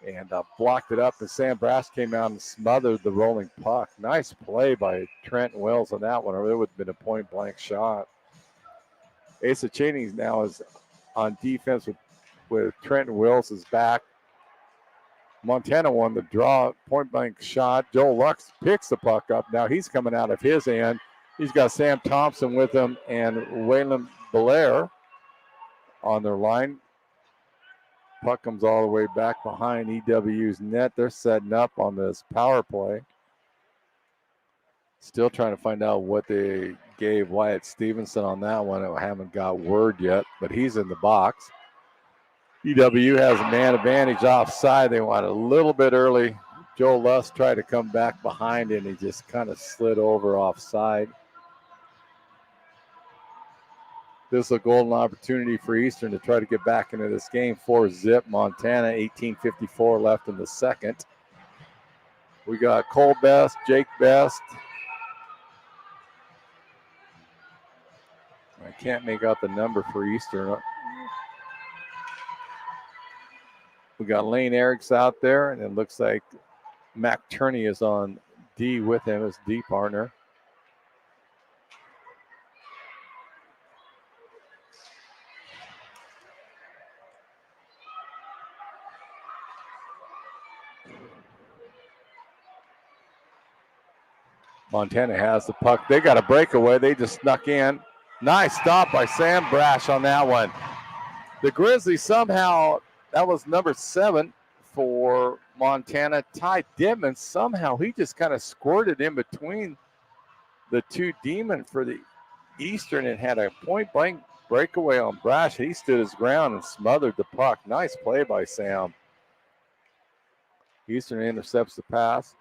and blocked it up, and Sam Brass came out and smothered the rolling puck. Nice play by Trenton Wills on that one, or it would have been a point-blank shot. Asa Cheney now is on defense with Trenton Wills is back. Montana won the draw, point-blank shot. Joel Lux picks the puck up. Now he's coming out of his end. He's got Sam Thompson with him and Waylon Belair on their line. Puck comes all the way back behind EWU's net. They're setting up on this power play. Still trying to find out what they gave Wyatt Stevenson on that one. I haven't got word yet, but he's in the box. EWU has a man advantage offside. They want a little bit early. Joel Lust tried to come back behind, and he just kind of slid over offside. This is a golden opportunity for Eastern to try to get back into this game. 4-zip Montana, 18:54 left in the second. We got Cole Best, Jake Best. I can't make out the number for Eastern. We got Lane Eriks out there, and it looks like Mac Turney is on D with him as D partner. Montana has the puck. They got a breakaway. They just snuck in. Nice stop by Sam Brash on that one. The Grizzlies somehow, that was number 7 for Montana. Ty Dittman, somehow he just kind of squirted in between the two Demon for the Eastern and had a point-blank breakaway on Brash. He stood his ground and smothered the puck. Nice play by Sam. Eastern intercepts the pass.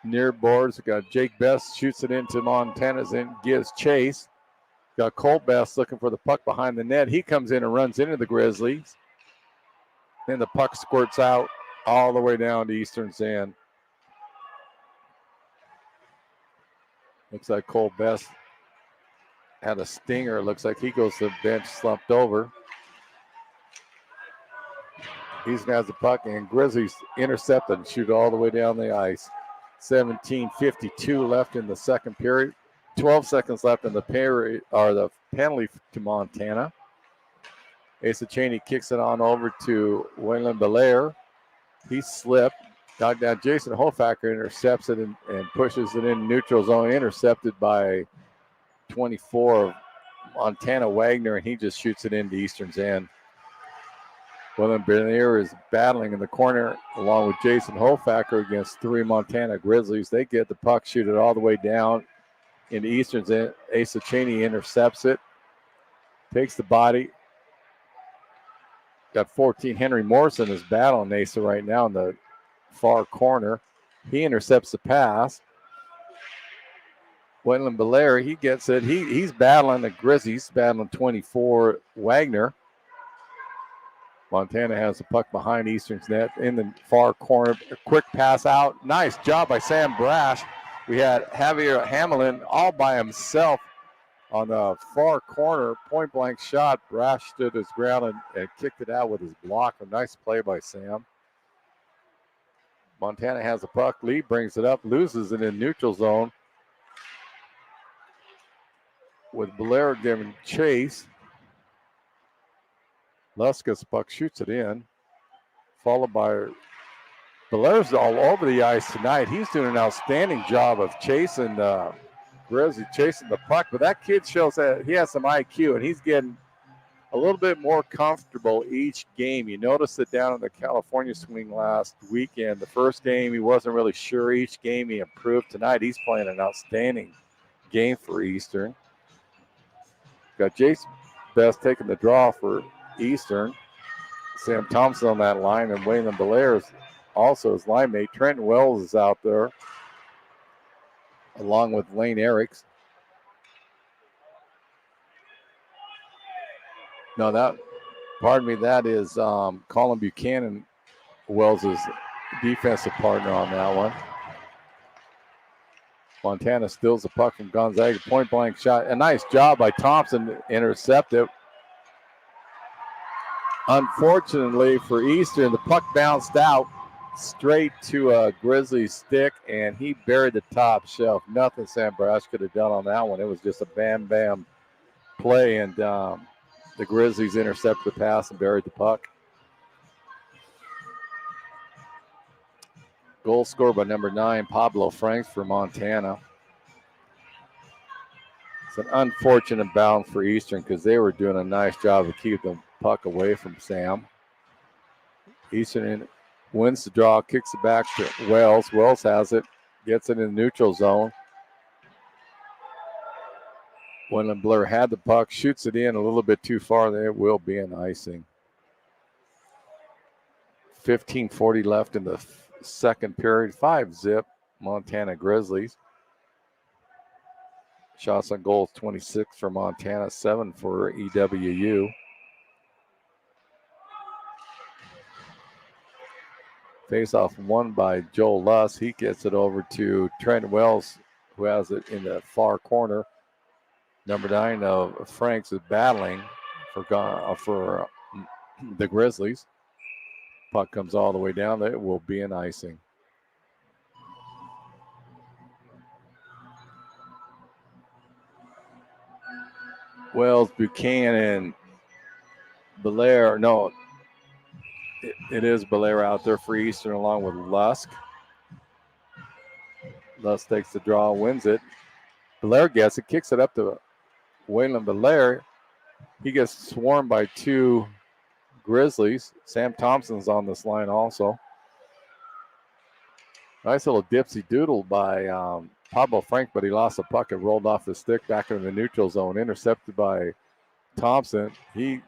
Near boards, got Jake Best shoots it into Montana's and gives chase. Got Cole Best looking for the puck behind the net. He comes in and runs into the Grizzlies. Then the puck squirts out all the way down to Eastern's end. Looks like Cole Best had a stinger. Looks like he goes to the bench, slumped over. Eastern has the puck, and Grizzlies intercept and shoot all the way down the ice. 17:52 left in the second period. 12 seconds left in the period, or the penalty to Montana. Asa Cheney kicks it on over to Waylon Belair. He slipped. Got down. Jason Hofacker intercepts it and pushes it in neutral zone. Intercepted by 24 of Montana Wagner, and he just shoots it into Eastern's end. Waylon Belair is battling in the corner along with Jason Hofacker against 3 Montana Grizzlies. They get the puck, shoot it all the way down into Eastern's end. Asa Cheney intercepts it, takes the body. Got 14. Henry Morrison is battling Asa right now in the far corner. He intercepts the pass. Waylon Belair, he gets it. He's battling the Grizzlies, battling 24 Wagner. Montana has the puck behind Eastern's net in the far corner. A quick pass out. Nice job by Sam Brash. We had Javier Hamelin all by himself on the far corner. Point blank shot. Brash stood his ground and kicked it out with his block. A nice play by Sam. Montana has the puck. Lee brings it up, loses it in neutral zone. With Blair giving chase. Luska's puck shoots it in, followed by Blair's all over the ice tonight. He's doing an outstanding job of chasing Grizzly, chasing the puck. But that kid shows that he has some IQ, and he's getting a little bit more comfortable each game. You notice it down in the California swing last weekend. The first game, he wasn't really sure. Each game, he improved. Tonight, he's playing an outstanding game for Eastern. Got Jason Best taking the draw for Eastern. Sam Thompson on that line, and Waylon Belair is also his line mate. Trenton Wells is out there along with Lane Eriks. No, that is Colin Buchanan, Wells' defensive partner on that one. Montana steals the puck from Gonzaga. Point blank shot. A nice job by Thompson to intercept it. Unfortunately for Eastern, the puck bounced out straight to a Grizzly stick, and he buried the top shelf. Nothing Sam Brash could have done on that one. It was just a bam play, and the Grizzlies intercepted the pass and buried the puck. Goal scored by number 9, Pablo Franks for Montana. It's an unfortunate bound for Eastern because they were doing a nice job of keeping the puck away from Sam. Eastern wins the draw, kicks it back to Wells. Wells has it, gets it in the neutral zone. Waylon Blair had the puck, shoots it in a little bit too far. There will be an icing. 15:40 left in the second period. 5-0 Montana Grizzlies. Shots on goal 26 for Montana, 7 for EWU. Face-off won by Joel Luss. He gets it over to Trent Wells, who has it in the far corner. Number 9 of Franks is battling for the Grizzlies. Puck comes all the way down. It will be an icing. Wells, Buchanan, Belair. No, it is Belair out there for Eastern along with Lusk. Lusk takes the draw, wins it. Belair gets it, kicks it up to Waylon Belair. He gets swarmed by two Grizzlies. Sam Thompson's on this line also. Nice little dipsy doodle by Pablo Frank, but he lost the puck. It rolled off the stick back into the neutral zone. Intercepted by Thompson. He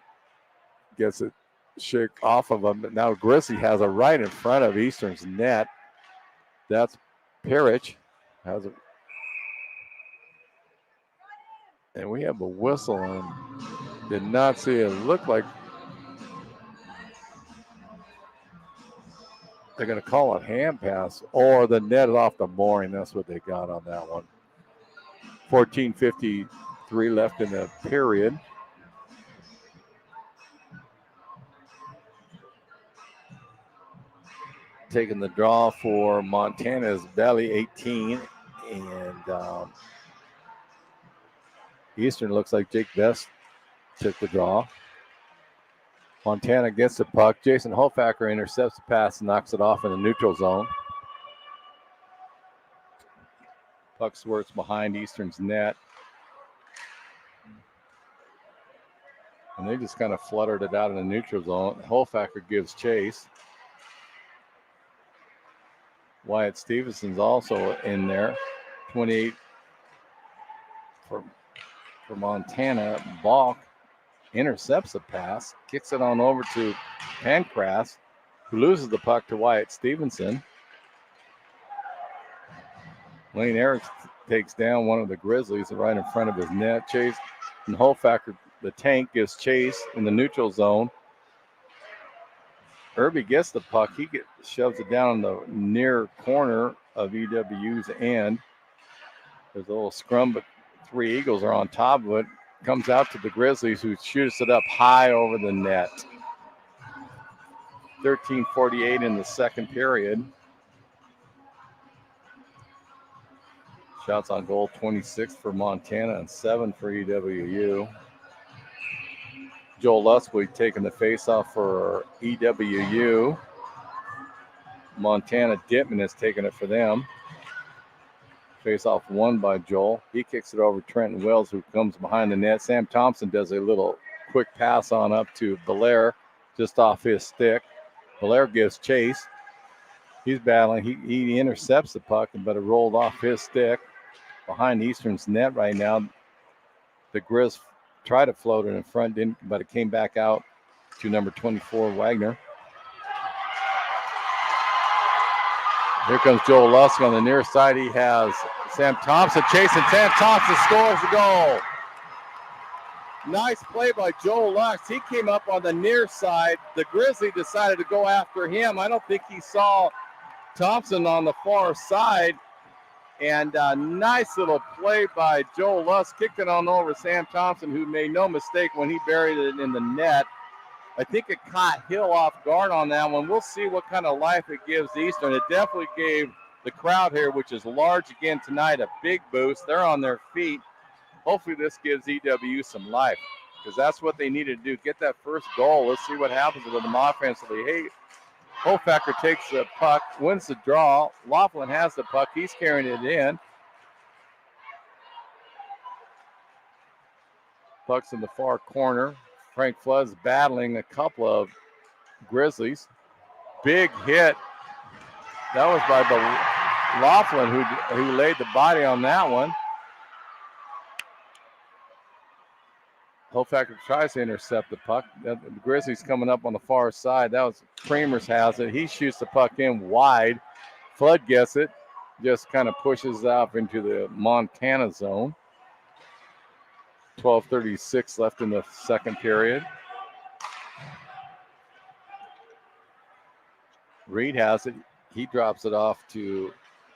gets it shake off of him. But now Grizzly has it right in front of Eastern's net. That's Parrish. Has it. And we have a whistle and did not see it. Look like they're going to call it hand pass or the net off the mooring. That's what they got on that one. 14:53 left in the period. Taking the draw for Montana's Valley 18. And Eastern looks like Jake Best took the draw. Montana gets the puck. Jason Hofacker intercepts the pass and knocks it off in the neutral zone. Puck swirts behind Eastern's net. And they just kind of fluttered it out in the neutral zone. Hofacker gives chase. Wyatt Stevenson's also in there. 28 for Montana. Balk intercepts the pass, kicks it on over to Pancras, who loses the puck to Wyatt Stevenson. Lane Eriks takes down one of the Grizzlies right in front of his net. Chase and Hofacker, the tank, gives chase in the neutral zone. Irby gets the puck. He shoves it down in the near corner of EWU's end. There's a little scrum, but three Eagles are on top of it. Comes out to the Grizzlies, who shoots it up high over the net. 13:48 in the second period. Shots on goal, 26 for Montana and 7 for EWU. Joel Luswig taking the faceoff for EWU. Montana Dittman has taken it for them. Faceoff won by Joel. He kicks it over to Trenton Wells, who comes behind the net. Sam Thompson does a little quick pass on up to Belair, just off his stick. Belair gives chase. He's battling. He intercepts the puck, but it rolled off his stick behind Eastern's net right now. The Grizz tried to float it in front, but it came back out to number 24, Wagner. Here comes Joel Lusk on the near side. He has Sam Thompson chasing. Sam Thompson scores the goal. Nice play by Joel Lusk. He came up on the near side. The Grizzly decided to go after him. I don't think he saw Thompson on the far side. And nice little play by Joel Lusk, kicked it on over Sam Thompson, who made no mistake when he buried it in the net. I think it caught Hill off guard on that one. We'll see what kind of life it gives Eastern. It definitely gave the crowd here, which is large again tonight, a big boost. They're on their feet. Hopefully this gives EWU some life, because that's what they needed to do, get that first goal. Let's see what happens with them offensively. Hey, Hofacker takes the puck, wins the draw. Laughlin has the puck. He's carrying it in. Puck's in the far corner. Frank Flood's battling a couple of Grizzlies. Big hit. That was by Laughlin who laid the body on that one. Hofacker tries to intercept the puck. The Grizzlies coming up on the far side. That was Kramers has it. He shoots the puck in wide. Flood gets it. Just kind of pushes off into the Montana zone. 12:36 left in the second period. Reed has it. He drops it off to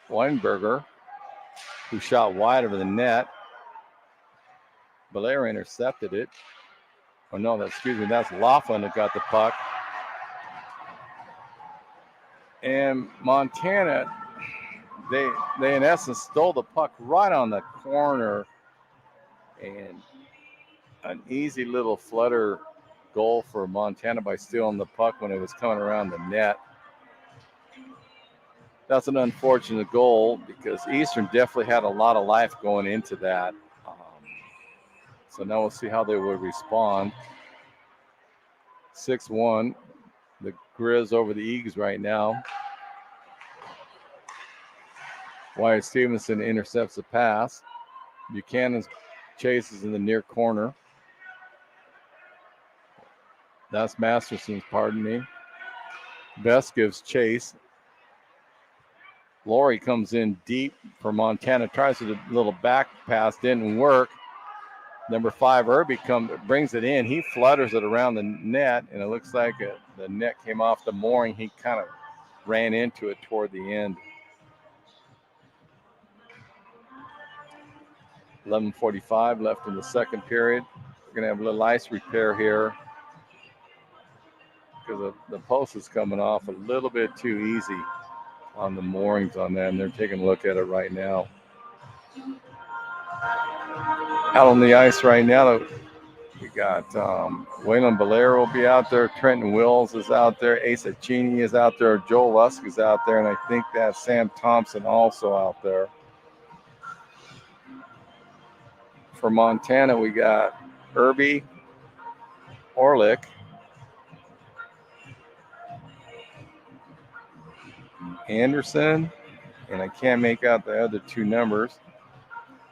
Weinberger, who shot wide over the net. Belair intercepted it. Oh, no, excuse me, that's Laughlin that got the puck. And Montana, they in essence stole the puck right on the corner, and an easy little flutter goal for Montana by stealing the puck when it was coming around the net. That's an unfortunate goal because Eastern definitely had a lot of life going into that. So now we'll see how they would respond. 6-1, the Grizz over the Eagles right now. Wyatt Stevenson intercepts the pass. Buchanan chases in the near corner. That's Masterson's, pardon me. Best gives chase. Laurie comes in deep for Montana, tries a little back pass, didn't work. Number 5, Irby brings it in. He flutters it around the net, and it looks like the net came off the mooring. He kind of ran into it toward the end. 11:45 left in the second period. We're going to have a little ice repair here because the post is coming off a little bit too easy on the moorings on that, and they're taking a look at it right now. Out on the ice right now, we got Waylon Belair will be out there. Trenton Wills is out there. Asa Cheney is out there. Joel Lusk is out there, and I think that's Sam Thompson also out there. For Montana, we got Irby, Orlick, Anderson, and I can't make out the other 2 numbers.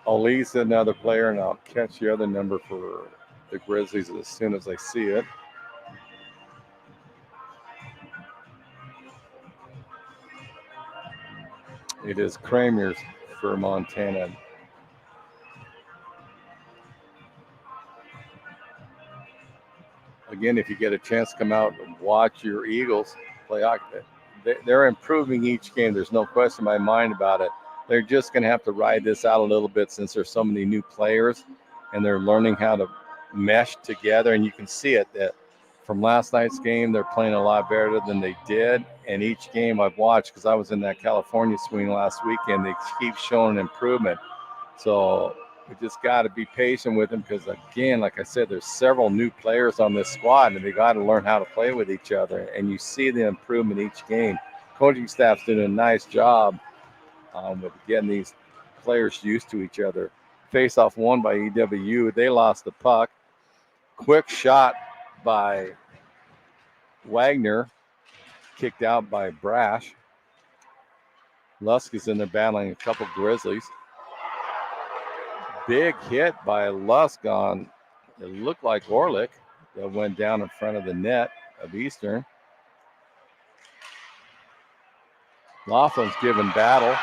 Ali's another player, and I'll catch the other number for the Grizzlies as soon as I see it. It is Kramer's for Montana. Again, if you get a chance to come out and watch your Eagles play hockey, they're improving each game. There's no question in my mind about it. They're just going to have to ride this out a little bit since there's so many new players, and they're learning how to mesh together. And you can see it that from last night's game, they're playing a lot better than they did. And each game I've watched, because I was in that California swing last weekend, they keep showing improvement. So we just got to be patient with them because, again, like I said, there's several new players on this squad, and they got to learn how to play with each other. And you see the improvement each game. Coaching staff's doing a nice job with getting these players used to each other. Face-off won by EWU. They lost the puck. Quick shot by Wagner, kicked out by Brash. Lusk is in there battling a couple Grizzlies. Big hit by Lusk on, it looked like Orlick, that went down in front of the net of Eastern. Laughlin's giving battle.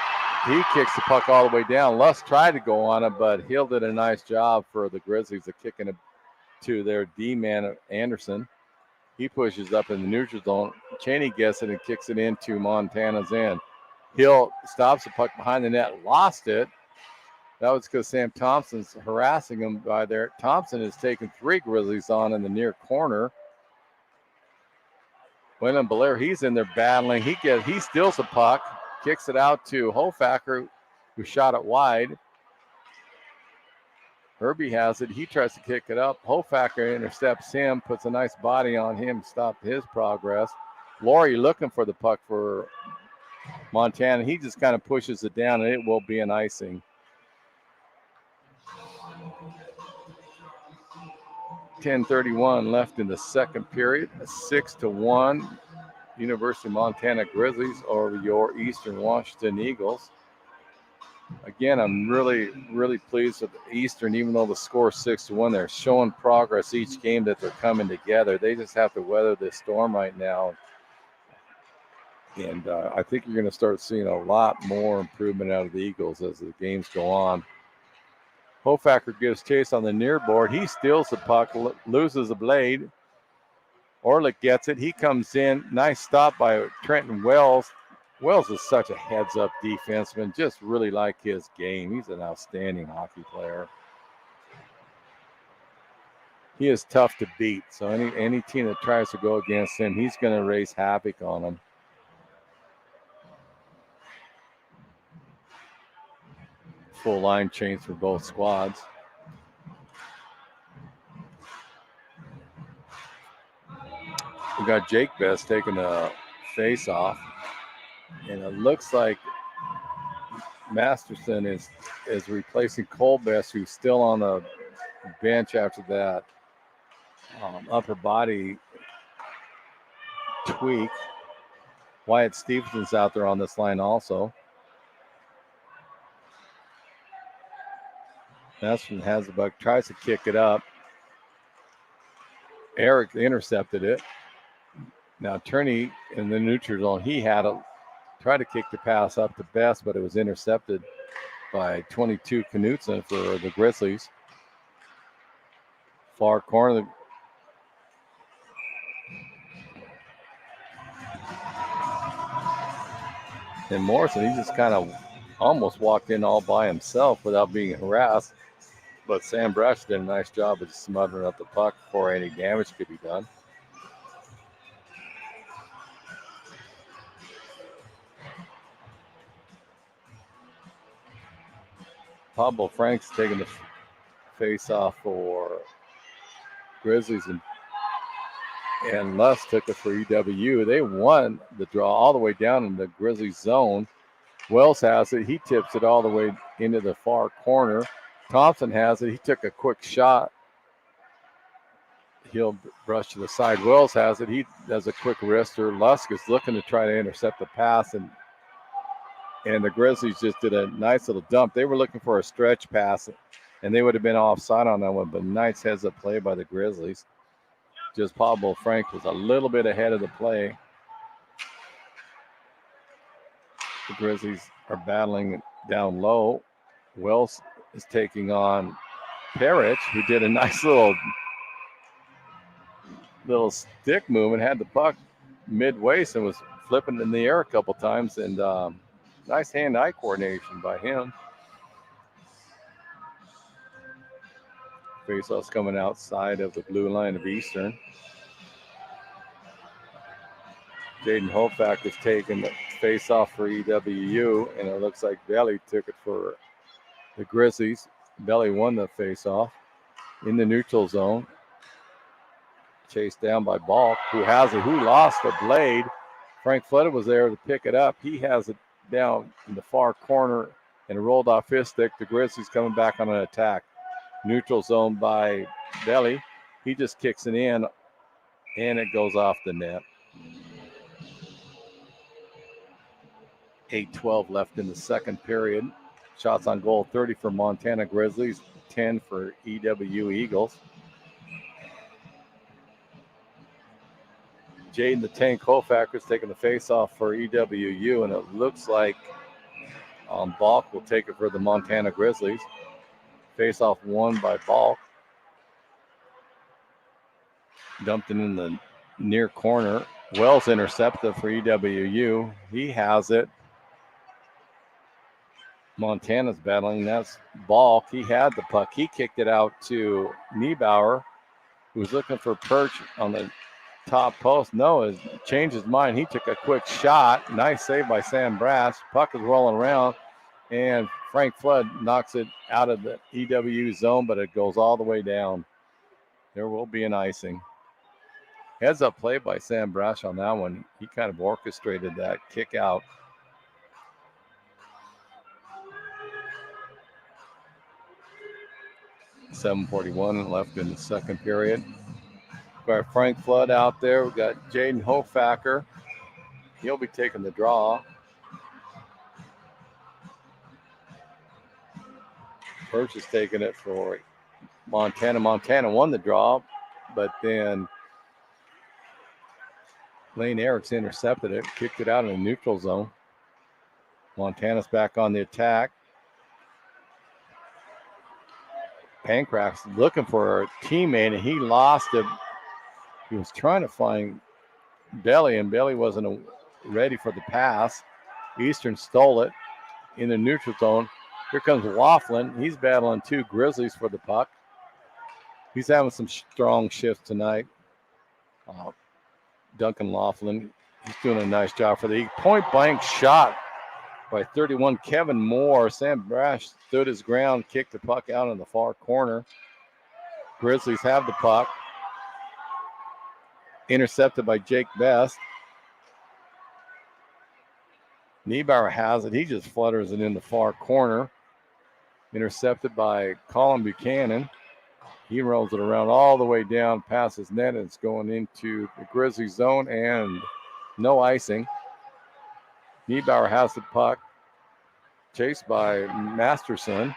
He kicks the puck all the way down. Lusk tried to go on it, but Hill did a nice job for the Grizzlies of kicking it to their D-man, Anderson. He pushes up in the neutral zone. Cheney gets it and kicks it into Montana's end. Hill stops the puck behind the net, lost it. That was because Sam Thompson's harassing him by there. Thompson has taken 3 Grizzlies on in the near corner. Wyndham Belair, he's in there battling. He steals the puck, kicks it out to Hofacker, who shot it wide. Herbie has it. He tries to kick it up. Hofacker intercepts him, puts a nice body on him, stopped his progress. Laurie looking for the puck for Montana. He just kind of pushes it down, and it will be an icing. 10:31 left in the second period. 6-1. University of Montana Grizzlies over your Eastern Washington Eagles. Again, I'm really, really pleased with Eastern, even though the score is 6-1. They're showing progress each game that they're coming together. They just have to weather this storm right now. And I think you're going to start seeing a lot more improvement out of the Eagles as the games go on. Hofacker gives chase on the near board. He steals the puck, loses the blade. Orlick gets it. He comes in. Nice stop by Trenton Wells. Wells is such a heads-up defenseman. Just really like his game. He's an outstanding hockey player. he is tough to beat. So any team that tries to go against him, he's going to raise havoc on them. Full line change for both squads. We got Jake Best taking a face off, and it looks like Masterson is replacing Cole Best, who's still on the bench after that upper body tweak. Wyatt Stevenson's out there on this line also. Masterson has the buck, tries to kick it up. Eric intercepted it. Now Turney in the neutral zone, he had tried to kick the pass up to Best, but it was intercepted by 22 Knutson for the Grizzlies. Far corner. And Morrison, he just kind of almost walked in all by himself without being harassed. But Sam Brash did a nice job of smothering up the puck before any damage could be done. Pablo Frank's taking the face off for Grizzlies, and Luss took it for EWU. They won the draw all the way down in the Grizzlies zone. Wells has it. He tips it all the way into the far corner. Thompson has it. He took a quick shot. He'll brush to the side. Wells has it. He does a quick wrister. Lusk is looking to try to intercept the pass, and the Grizzlies just did a nice little dump. They were looking for a stretch pass, and they would have been offside on that one, but nice heads up play by the Grizzlies. Just Pablo Frank was a little bit ahead of the play. The Grizzlies are battling down low. Wells is taking on Parrish, who did a nice little stick move and had the puck mid-waist and was flipping in the air a couple times, and nice hand-eye coordination by him. Faceoff's coming outside of the blue line of Eastern. Jaden Hofack is taking the face-off for EWU, and it looks like Belly took it for the Grizzlies. Belly won the face-off in the neutral zone. Chased down by Balk, who has it, who lost the blade. Frank Flood was there to pick it up. He has it down in the far corner and rolled off his stick. The Grizzlies coming back on an attack. Neutral zone by Belly. He just kicks it in, and it goes off the net. 8:12 left in the second period. Shots on goal, 30 for Montana Grizzlies, 10 for EWU Eagles. Jaden the Tank Hofacker is taking the face-off for EWU, and it looks like Balk will take it for the Montana Grizzlies. Face-off won by Balk. Dumped it in the near corner. Wells intercepted for EWU. He has it. Montana's battling. That's Balk. He had the puck. He kicked it out to Niebauer, who was looking for Perch on the top post. No, he changed his mind. He took a quick shot. Nice save by Sam Brass. Puck is rolling around, and Frank Flood knocks it out of the EWU zone, but it goes all the way down. There will be an icing. Heads up play by Sam Brash on that one. He kind of orchestrated that kick out. .7:41 left in the second period. We've got Frank Flood out there. We've got Jaden Hofacker. He'll be taking the draw. Perch is taking it for Montana. Montana won the draw, but then Lane Eriks intercepted it, kicked it out in the neutral zone. Montana's back on the attack. Pancraft's looking for a teammate, and he lost it. He was trying to find Belly, and Belly wasn't ready for the pass. Eastern stole it in the neutral zone. Here comes Wafflin. He's battling two Grizzlies for the puck. He's having some strong shifts tonight. Duncan Laughlin, he's doing a nice job for the point-blank shot by 31, Kevin Moore. Sam Brash stood his ground, kicked the puck out in the far corner. Grizzlies have the puck. Intercepted by Jake Best. Niebauer has it. He just flutters it in the far corner. Intercepted by Colin Buchanan. He rolls it around all the way down past his net, and it's going into the Grizzly zone, and no icing. Niebauer has the puck. Chased by Masterson.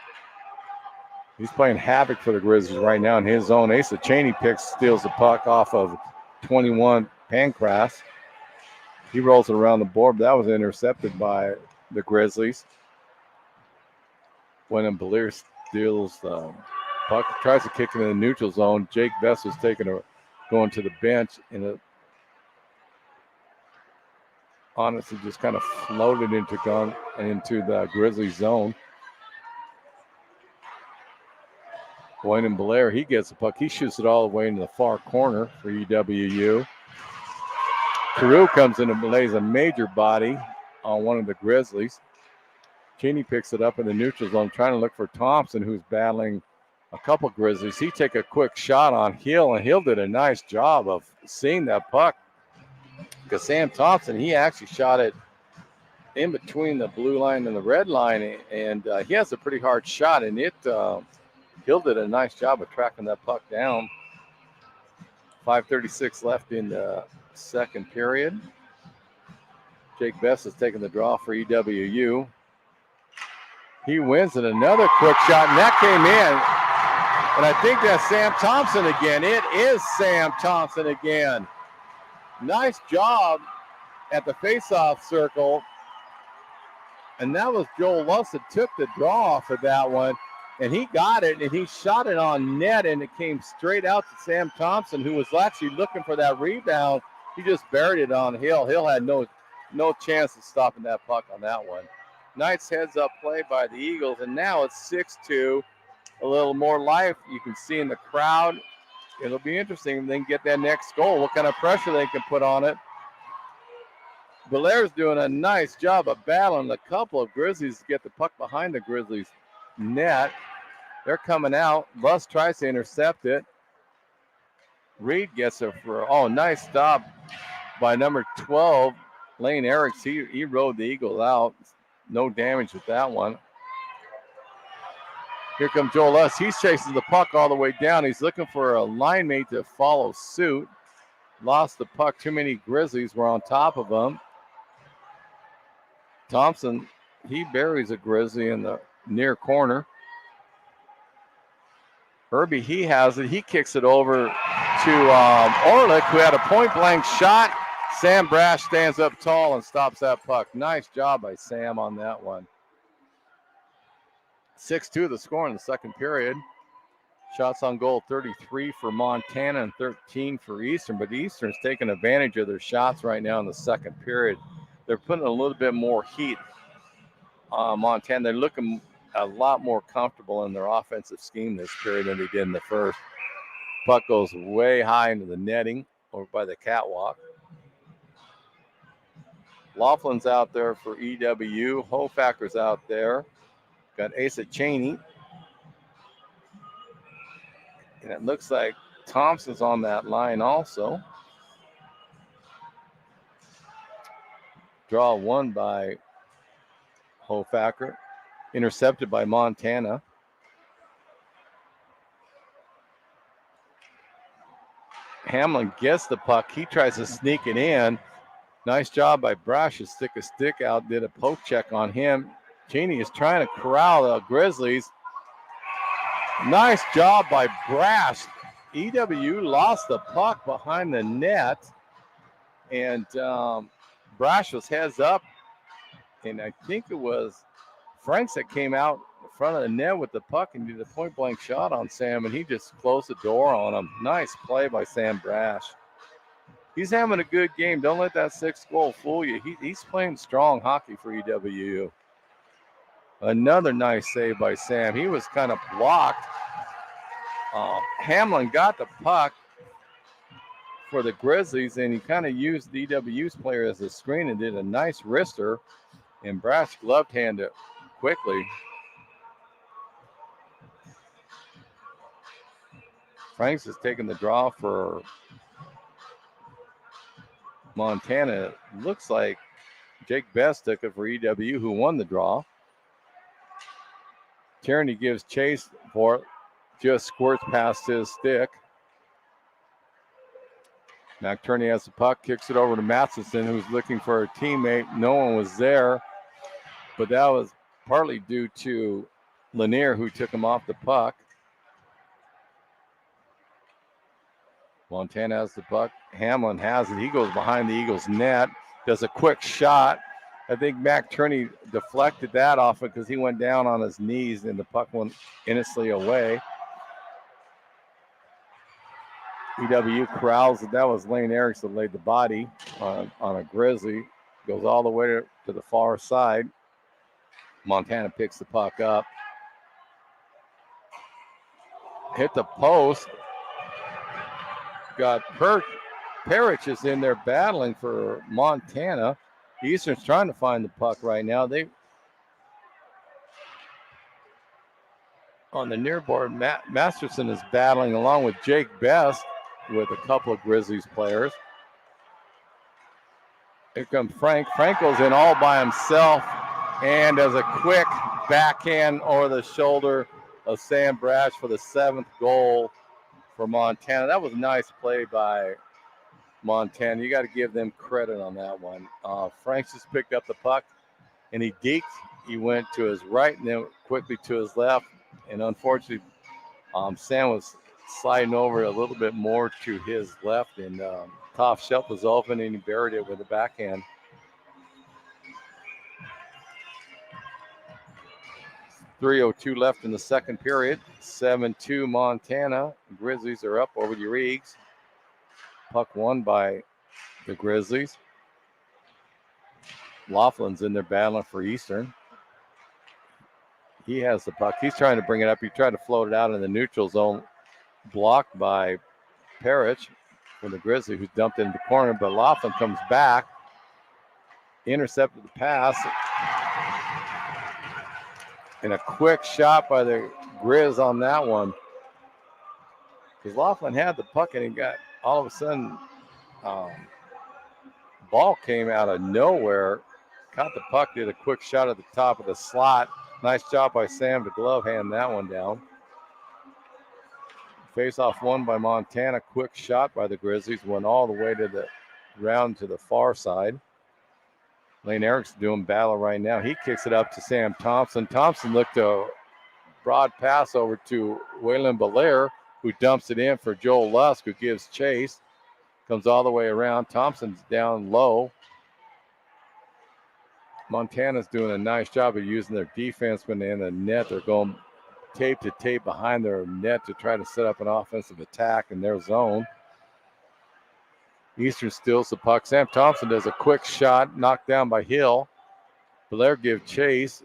He's playing havoc for the Grizzlies right now in his zone. Asa Cheney steals the puck off of 21 Pancras. He rolls it around the board, but that was intercepted by the Grizzlies. When Belair steals the puck, tries to kick it in the neutral zone. Jake Best is going to the bench, and honestly just kind of floated into the Grizzlies zone. Wayne Belair, he gets the puck. He shoots it all the way into the far corner for EWU. Carew comes in and lays a major body on one of the Grizzlies. Cheney picks it up in the neutral zone, trying to look for Thompson, who's battling a couple Grizzlies. He take a quick shot on Hill, and Hill did a nice job of seeing that puck. Because Sam Thompson, he actually shot it in between the blue line and the red line, and he has a pretty hard shot, and Hill did a nice job of tracking that puck down. 5:36 left in the second period. Jake Best is taking the draw for EWU. He wins it. Another quick shot, and that came in. And I think that's Sam Thompson again. It is Sam Thompson again. Nice job at the faceoff circle. And that was Joel Luss that took the draw off of that one. And he got it, and he shot it on net, and it came straight out to Sam Thompson, who was actually looking for that rebound. He just buried it on Hill. Hill had no chance of stopping that puck on that one. Nice heads-up play by the Eagles, and now it's 6-2. A little more life you can see in the crowd. It'll be interesting if they can get that next goal, what kind of pressure they can put on it. Belair's doing a nice job of battling a couple of Grizzlies to get the puck behind the Grizzlies' net. They're coming out. Luss tries to intercept it. Reed gets it nice stop by number 12, Lane Eriks. He rode the Eagles out. No damage with that one. Here comes Joel Luss. He's chasing the puck all the way down. He's looking for a line mate to follow suit. Lost the puck. Too many Grizzlies were on top of him. Thompson, he buries a Grizzly in the near corner. Irby, he has it. He kicks it over to Orlick, who had a point-blank shot. Sam Brash stands up tall and stops that puck. Nice job by Sam on that one. 6-2 the score in the second period. Shots on goal 33 for Montana and 13 for Eastern, but Eastern's taking advantage of their shots right now in the second period. They're putting a little bit more heat on Montana. They're looking a lot more comfortable in their offensive scheme this period than they did in the first. Puck goes way high into the netting over by the catwalk. Laughlin's out there for EWU. Hofacker's out there. Got Asa Cheney. And it looks like Thompson's on that line also. Draw one by Hofacker. Intercepted by Montana. Hamlin gets the puck. He tries to sneak it in. Nice job by Brash to stick a stick out. Did a poke check on him. Cheney is trying to corral the Grizzlies. Nice job by Brash. EWU lost the puck behind the net. And Brash was heads up. And I think it was Franks that came out in front of the net with the puck and did a point-blank shot on Sam, and he just closed the door on him. Nice play by Sam Brash. He's having a good game. Don't let that sixth goal fool you. He's playing strong hockey for EWU. Another nice save by Sam. He was kind of blocked Hamlin got the puck for the Grizzlies, and he kind of used the EWU's player as a screen and did a nice wrister, and Brash gloved hand it quickly. Franks has taken the draw for Montana. It looks like Jake Best took it for EWU, who won the draw. Tierney gives chase for it, just squirts past his stick. McTurney has the puck, kicks it over to Matheson, who's looking for a teammate. No one was there, but that was partly due to Lanier, who took him off the puck. Montana has the puck. Hamlin has it. He goes behind the Eagles' net, does a quick shot. I think McTurney deflected that off it because he went down on his knees and the puck went innocently away. EWU corrals it. That was Lane Erickson laid the body on a Grizzly. Goes all the way to the far side. Montana picks the puck up. Hit the post. Got Parrish is in there battling for Montana. Eastern's trying to find the puck right now. On the near board, Masterson is battling along with Jake Best with a couple of Grizzlies players. Here comes Frank. Frank goes in all by himself and does a quick backhand over the shoulder of Sam Brash for the 7th goal for Montana. That was a nice play by Montana. You got to give them credit on that one. Franks just picked up the puck and he deked. He went to his right and then quickly to his left. And unfortunately, Sam was sliding over a little bit more to his left, and top shelf was open and he buried it with a backhand. .302 left in the second period. 7-2 Montana. Grizzlies are up over the Regs. Puck won by the Grizzlies. Laughlin's in there battling for Eastern. He has the puck. He's trying to bring it up. He tried to float it out in the neutral zone. Blocked by Parrish from the Grizzlies, who dumped it in the corner, but Laughlin comes back. Intercepted the pass. And a quick shot by the Grizz on that one. Because Laughlin had the puck and he got, all of a sudden, ball came out of nowhere. Caught the puck, did a quick shot at the top of the slot. Nice job by Sam to glove hand that one down. Face-off won by Montana. Quick shot by the Grizzlies. Went all the way to the round to the far side. Lane Erickson doing battle right now. He kicks it up to Sam Thompson. Thompson looked a broad pass over to Waylon Belair, who dumps it in for Joel Lusk, who gives chase. Comes all the way around. Thompson's down low. Montana's doing a nice job of using their defensemen in the net. They're going tape to tape behind their net to try to set up an offensive attack in their zone. Eastern steals the puck. Sam Thompson does a quick shot, knocked down by Hill. Blair gives chase.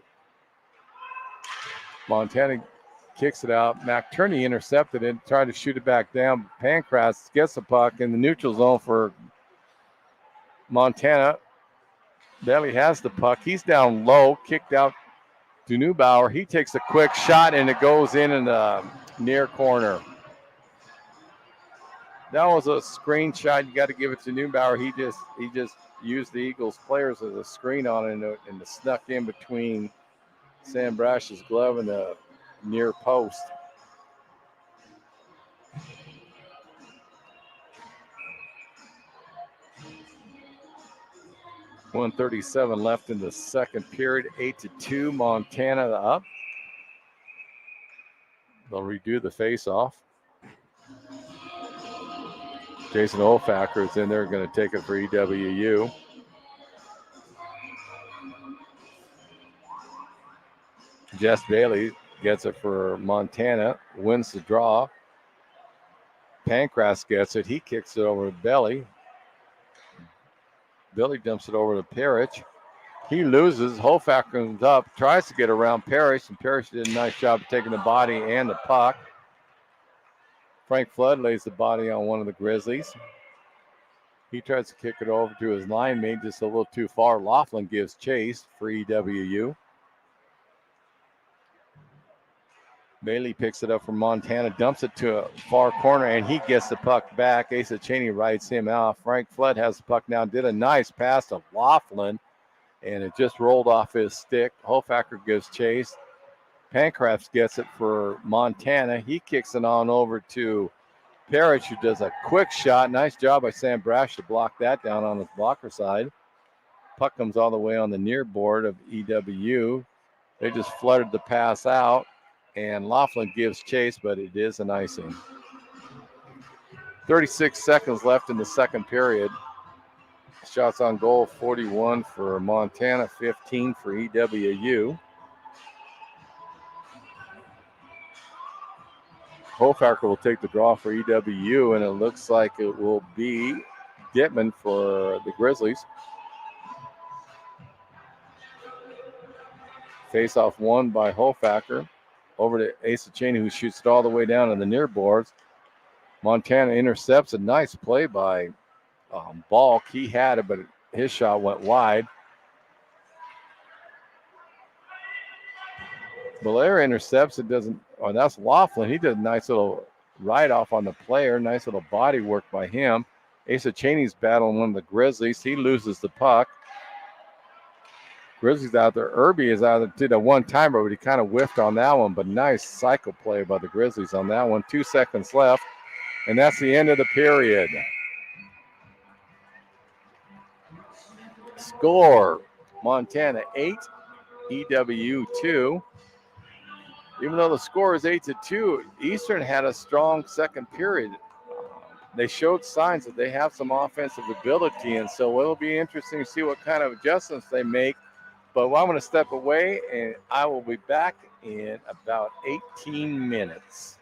Montana kicks it out. McTurney intercepted it, tried to shoot it back down. Pancras gets the puck in the neutral zone for Montana. Bailey has the puck. He's down low, kicked out to Neubauer. He takes a quick shot and it goes in the near corner. That was a screen shot. You got to give it to Neubauer. He just used the Eagles players as a screen on it and snuck in between Sam Brash's glove and the near post. .137 left in the second period. 8-2, Montana up. They'll redo the face-off. Jason Olfacker is in there, going to take it for EWU. Jess Bailey gets it for Montana, wins the draw. Pancras gets it. He kicks it over to Belly. Billy dumps it over to Parrish. He loses. Holfacker comes up, tries to get around Parrish, and Parrish did a nice job of taking the body and the puck. Frank Flood lays the body on one of the Grizzlies. He tries to kick it over to his line mate just a little too far. Laughlin gives chase for EWU. Bailey picks it up from Montana, dumps it to a far corner, and he gets the puck back. Asa Cheney rides him out. Frank Flood has the puck now, did a nice pass to Laughlin, and it just rolled off his stick. Hofacker gives chase. Pancrafts gets it for Montana. He kicks it on over to Parrish, who does a quick shot. Nice job by Sam Brash to block that down on his blocker side. Puck comes all the way on the near board of EWU. They just flooded the pass out, and Laughlin gives chase, but it is an icing. 36 seconds left in the second period. Shots on goal, 41 for Montana, 15 for EWU. Hofacker will take the draw for EWU, and it looks like it will be Dittman for the Grizzlies. Face-off won by Hofacker. Over to Asa Cheney, who shoots it all the way down in the near boards. Montana intercepts. A nice play by Balk. He had it, but his shot went wide. Belair intercepts. It doesn't. Oh, that's Laughlin. He did a nice little ride-off on the player. Nice little body work by him. Asa Cheney's battling one of the Grizzlies. He loses the puck. Grizzlies out there. Irby is out there. Did a one-timer, but he kind of whiffed on that one. But nice cycle play by the Grizzlies on that one. 2 seconds left, and that's the end of the period. Score, Montana 8, EWU 2. Even though the score is 8-2, Eastern had a strong second period. They showed signs that they have some offensive ability, and so it'll be interesting to see what kind of adjustments they make. But I'm going to step away, and I will be back in about 18 minutes.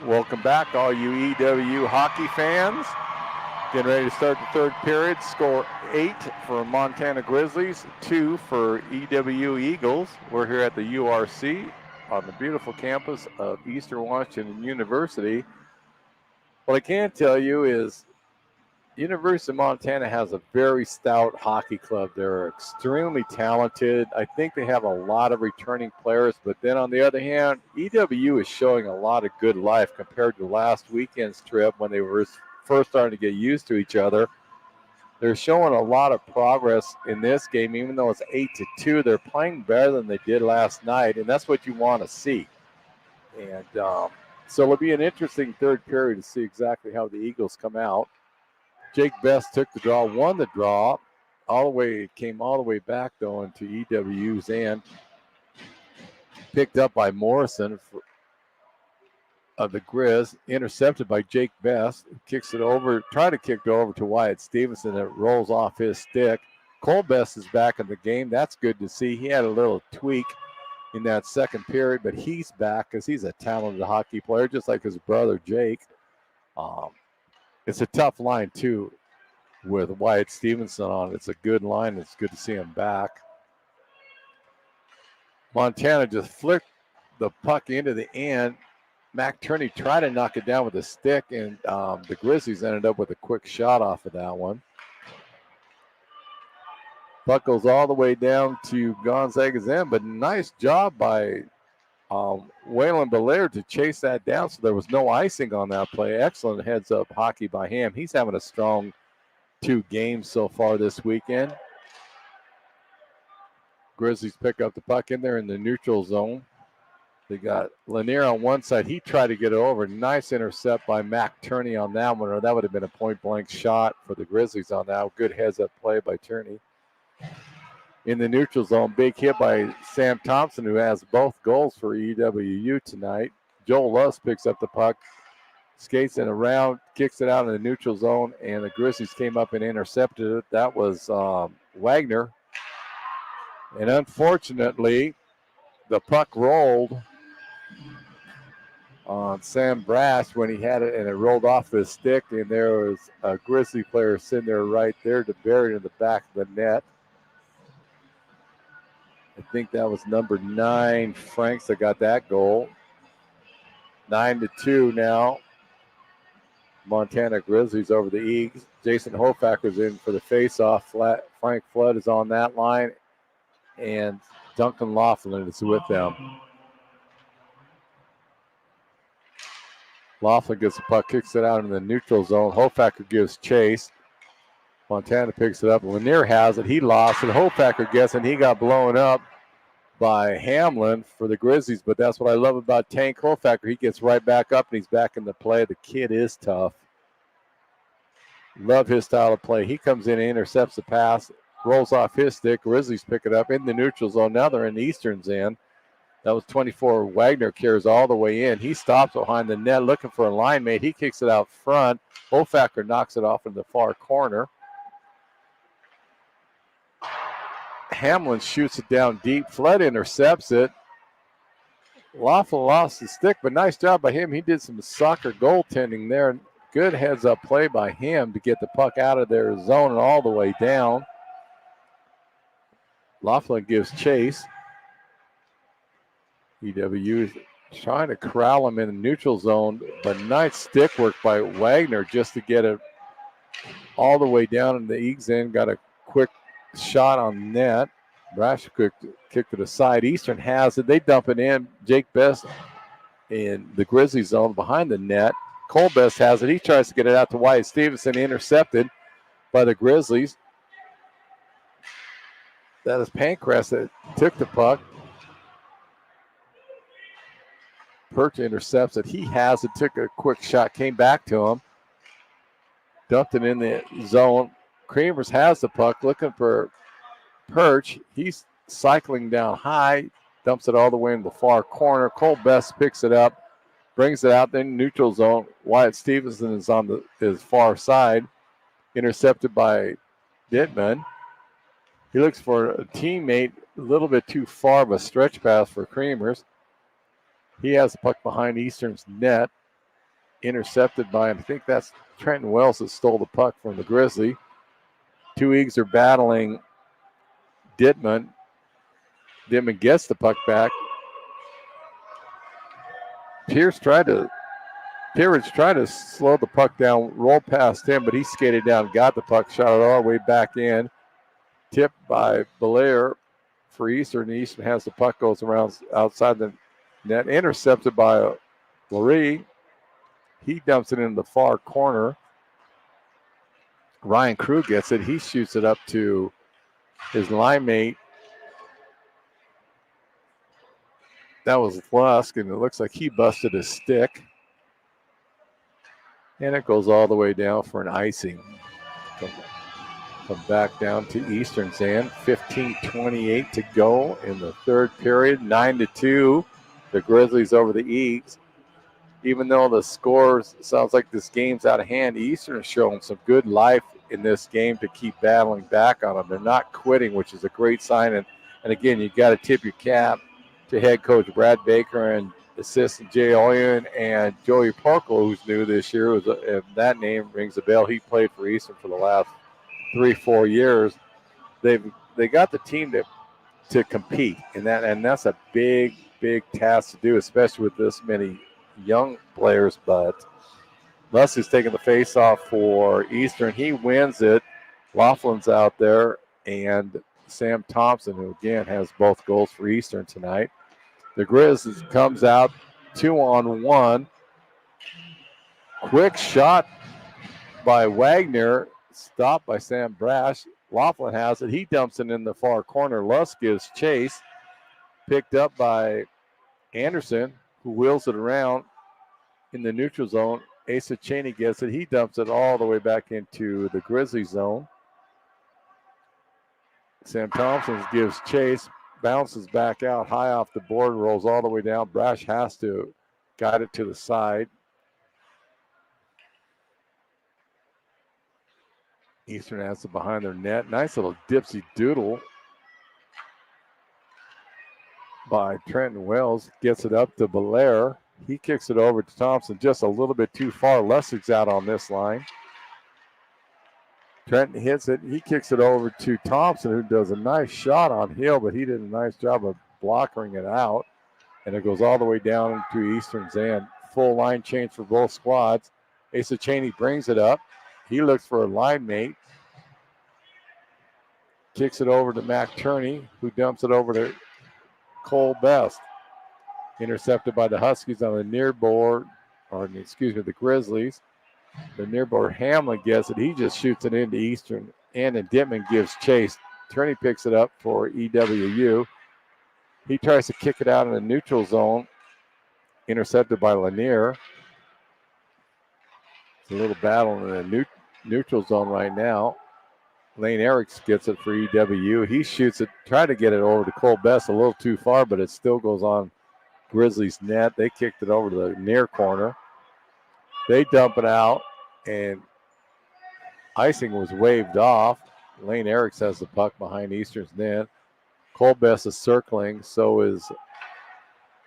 Welcome back, all you EWU hockey fans. Getting ready to start the third period. Score 8 for Montana Grizzlies, 2 for EWU Eagles. We're here at the URC on the beautiful campus of Eastern Washington University. What I can tell you is University of Montana has a very stout hockey club. They're extremely talented. I think they have a lot of returning players, but then on the other hand, EWU is showing a lot of good life compared to last weekend's trip when they were first starting to get used to each other. They're showing a lot of progress in this game, even though it's 8-2. They're playing better than they did last night, and that's what you want to see. And so it'll be an interesting third period to see exactly how the Eagles come out. Jake Best took the draw, won the draw, came all the way back though into EWU's end. Picked up by Morrison of the Grizz, intercepted by Jake Best. Kicks it over, tried to kick it over to Wyatt Stevenson. It rolls off his stick. Cole Best is back in the game. That's good to see. He had a little tweak in that second period, but he's back because he's a talented hockey player, just like his brother Jake. It's a tough line too with Wyatt Stevenson on it. It's a good line. It's good to see him back. Montana just flicked the puck into the end. Mac Turney tried to knock it down with a stick, and the Grizzlies ended up with a quick shot off of that one. Puck goes all the way down to Gonzaga's end, but nice job by Waylon Belair to chase that down, so there was no icing on that play. Excellent heads-up hockey by him. He's having a strong 2 games so far this weekend. Grizzlies pick up the puck in there in the neutral zone. They got Lanier on one side. He tried to get it over. Nice intercept by Mac Turney on that one, or that would have been a point-blank shot for the Grizzlies on that. Good heads-up play by Turney. In the neutral zone, big hit by Sam Thompson, who has both goals for EWU tonight. Joel Luss picks up the puck, skates it around, kicks it out in the neutral zone, and the Grizzlies came up and intercepted it. That was Wagner. And unfortunately, the puck rolled on Sam Brass when he had it, and it rolled off his stick, and there was a Grizzly player sitting there right there to bury it in the back of the net. I think that was number 9, Franks, that got that goal. 9-2 now. Montana Grizzlies over the Eagles. Jason Hofacker's in for the face-off. Frank Flood is on that line, and Duncan Laughlin is with them. Laughlin gets the puck, kicks it out in the neutral zone. Hofacker gives chase. Montana picks it up. Lanier has it. He lost it. Hofacker gets it, and he got blown up by Hamlin for the Grizzlies, but that's what I love about Tank Hofacker. He gets right back up, and he's back in the play. The kid is tough. Love his style of play. He comes in and intercepts the pass, rolls off his stick. Grizzlies pick it up in the neutral zone. Now they're in Eastern's end. That was 24. Wagner carries all the way in. He stops behind the net looking for a line mate. He kicks it out front. Hofacker knocks it off in the far corner. Hamlin shoots it down deep. Flood intercepts it. Laughlin lost his stick, but nice job by him. He did some soccer goaltending there. Good heads-up play by him to get the puck out of their zone and all the way down. Laughlin gives chase. EWU is trying to corral him in the neutral zone, but nice stick work by Wagner just to get it all the way down in the Eagles end. Got a quick shot on net. Brash kicked it aside. Eastern has it. They dump it in. Jake Best in the Grizzly zone behind the net. Cole Best has it. He tries to get it out to Wyatt Stevenson. Intercepted by the Grizzlies. That is Pancras that took the puck. Perch intercepts it. He has it. Took a quick shot. Came back to him. Dumped it in the zone. Creamers has the puck. Looking for Perch. He's cycling down high. Dumps it all the way in the far corner. Cole Best picks it up. Brings it out then neutral zone. Wyatt Stevenson is on his far side. Intercepted by Dittman. He looks for a teammate. A little bit too far of a stretch pass for Creamers. He has the puck behind Eastern's net. intercepted by, I think that's Trenton Wells that stole the puck from the Grizzly. Two Eagles are battling Dittman. Dittman gets the puck back. Pearage tried to slow the puck down, roll past him, but he skated down, got the puck, shot it all the way back in. Tipped by Belair for Eastern. Eastern has the puck, goes around outside the net, intercepted by Lurie. He dumps it in the far corner. Ryan Crew gets it. He shoots it up to his line mate. That was Lusk, and it looks like he busted his stick. And it goes all the way down for an icing. Come back down to Eastern's end. 15:28 to go in the third period. 9-2. The Grizzlies over the Eagles. Even though the scores sounds like this game's out of hand, Eastern is showing some good life in this game to keep battling back on them. They're not quitting, which is a great sign. And again, you got to tip your cap to head coach Brad Baker and assistant Jay Oyen and Joey Parkle, who's new this year. If that name rings a bell, he played for Eastern for the last 3-4 years. They got the team to compete, and that's a big task to do, especially with this many young players. But Leslie's taking the face-off for Eastern. He wins it. Laughlin's out there, and Sam Thompson, who again has both goals for Eastern tonight. The Grizz comes out 2-on-1. Quick shot by Wagner, stopped by Sam Brash. Laughlin has it. He dumps it in the far corner. Lusk gives chase. Picked up by Anderson, who wheels it around in the neutral zone. Asa Cheney gets it. He dumps it all the way back into the Grizzly zone. Sam Thompson gives chase, bounces back out high off the board, rolls all the way down. Brash has to guide it to the side. Eastern has it behind their net. Nice little dipsy doodle by Trenton Wells. Gets it up to Belair. He kicks it over to Thompson just a little bit too far. Lessig's out on this line. Trenton hits it. He kicks it over to Thompson, who does a nice shot on Hill, but he did a nice job of blocking it out. And it goes all the way down into Eastern's end. Full line change for both squads. Asa Cheney brings it up. He looks for a line mate. Kicks it over to Mac Turney, who dumps it over to Cole Best. Intercepted by the Huskies on the near board, the Grizzlies. The near board Hamlin gets it. He just shoots it into Eastern end, and Dittman gives chase. Turney picks it up for EWU. He tries to kick it out in the neutral zone. Intercepted by Lanier. It's a little battle in the neutral zone right now. Lane Eriks gets it for EWU. He shoots it, tried to get it over to Cole Best a little too far, but it still goes on Grizzlies net. They kicked it over to the near corner. They dump it out, and icing was waved off. Lane Eriks has the puck behind Eastern's net. Cole Best is circling, so is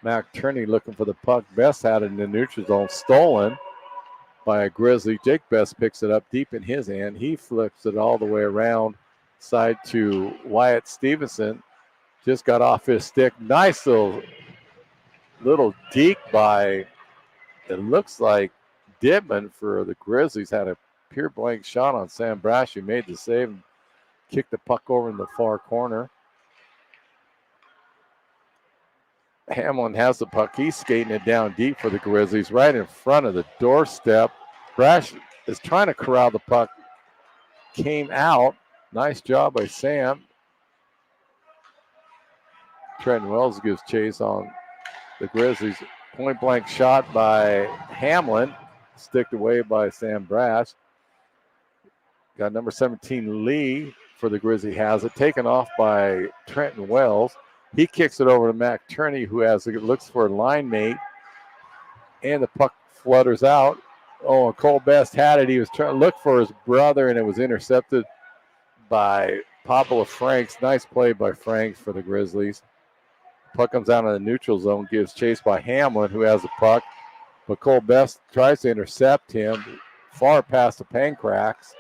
Mac Turney looking for the puck. Best had it in the neutral zone, stolen by a Grizzly. Jake Best picks it up deep in his end. He flips it all the way around side to Wyatt Stevenson. Just got off his stick. Nice little deke by, it looks like Dittman for the Grizzlies. Had a pure blank shot on Sam Brash, who made the save and kicked the puck over in the far corner. Hamlin has the puck. He's skating it down deep for the Grizzlies, right in front of the doorstep. Brash is trying to corral the puck. Came out. Nice job by Sam. Trenton Wells gives chase on the Grizzlies. Point blank shot by Hamlin. Sticked away by Sam Brash. Got number 17 Lee for the Grizzly, has it. Taken off by Trenton Wells. He kicks it over to Mac Turney, who looks for a line mate. And the puck flutters out. Oh, and Cole Best had it. He was trying to look for his brother, and it was intercepted by Pablo Franks. Nice play by Franks for the Grizzlies. Puck comes out of the neutral zone, gives chase by Hamlin, who has the puck. But Cole Best tries to intercept him far past the Pancracks.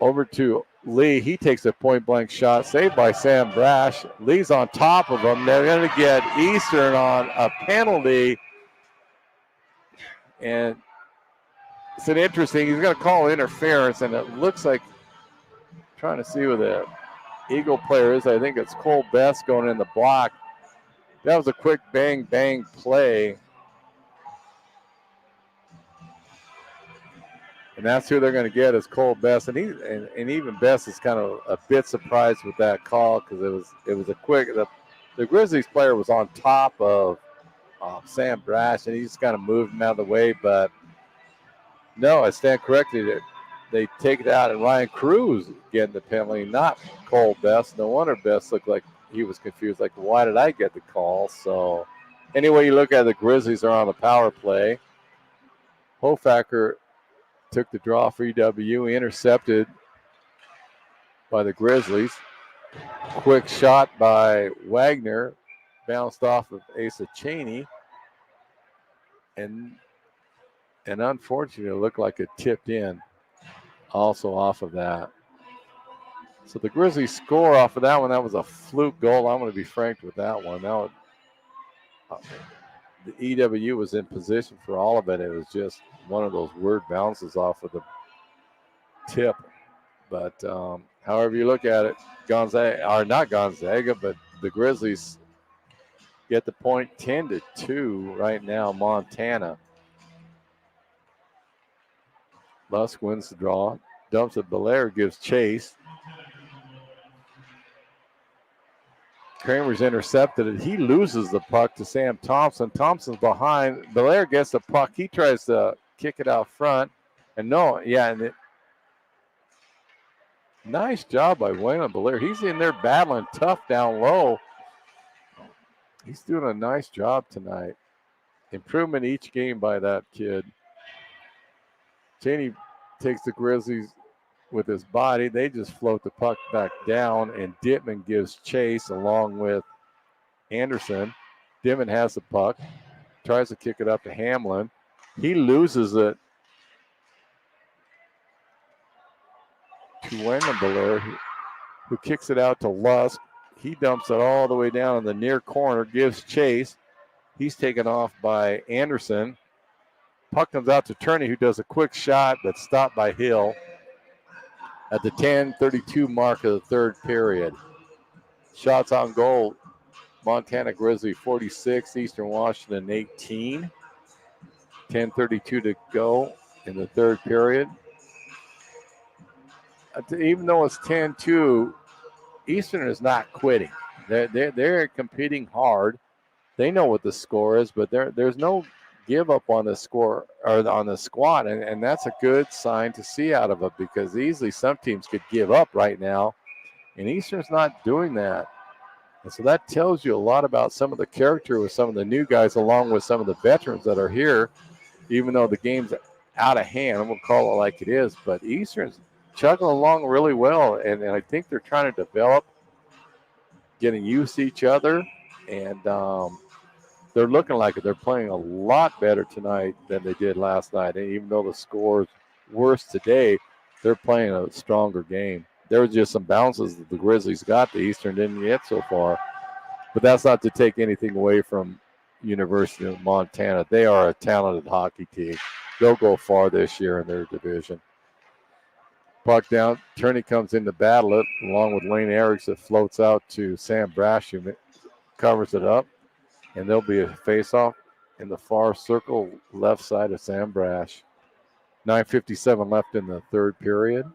Over to Lee. He takes a point-blank shot, saved by Sam Brash. Lee's on top of him. They're going to get Eastern on a penalty. And it's an interesting, he's going to call interference, and it looks like, trying to see who the Eagle player is. I think it's Cole Best going in the block. That was a quick bang play. And that's who they're going to get is Cole Best. And even Best is kind of a bit surprised with that call because it was a quick, the Grizzlies player was on top of Sam Brash, and he just kind of moved him out of the way. But no, I stand corrected. They take it out, and Ryan Cruz getting the penalty, not Cole Best. No wonder Best looked like he was confused, like, why did I get the call? So anyway, you look at it, the Grizzlies are on the power play. Hofacker took the draw for EWU, intercepted by the Grizzlies. Quick shot by Wagner, bounced off of Asa Cheney, and unfortunately, it looked like it tipped in also off of that. So the Grizzlies score off of that one. That was a fluke goal. I'm going to be frank with that one. The EWU was in position for all of it. It was just one of those weird bounces off of the tip. But however you look at it, not Gonzaga, but the Grizzlies get the point 10-2 right now, Montana. Lusk wins the draw, dumps it. Belair gives chase. Kramer's intercepted it. He loses the puck to Sam Thompson. Thompson's behind. Belair gets the puck. He tries to kick it out front. Nice job by Waylon Belair. He's in there battling tough down low. He's doing a nice job tonight. Improvement each game by that kid. Cheney takes the Grizzlies with his body. They just float the puck back down, and Dittman gives chase along with Anderson. Dittman has the puck, tries to kick it up to Hamlin. He loses it to Wayman Belair, who kicks it out to Lusk. He dumps it all the way down in the near corner, gives chase. He's taken off by Anderson. Puck comes out to Turney, who does a quick shot, but stopped by Hill at the 10:32 mark of the third period. Shots on goal, Montana Grizzly 46, Eastern Washington 18. 10:32 to go in the third period. Even though it's 10-2, Eastern is not quitting. They're competing hard. They know what the score is, but there's no give up on the score or on the squad, and that's a good sign to see out of it because easily some teams could give up right now, and Eastern's not doing that. And so that tells you a lot about some of the character with some of the new guys along with some of the veterans that are here, even though the game's out of hand. We'll call it like it is, but Eastern's chugging along really well, and I think they're trying to develop, getting used to each other, and they're looking like they're playing a lot better tonight than they did last night. And even though the score's worse today, they're playing a stronger game. There were just some bounces that the Grizzlies got the Eastern didn't get so far. But that's not to take anything away from University of Montana. They are a talented hockey team. They'll go far this year in their division. Puck down. Turney comes in to battle it along with Lane Eriks that floats out to Sam Brash, who covers it up. And there'll be a face-off in the far circle left side of Sam Brash. 9:57 left in the third period.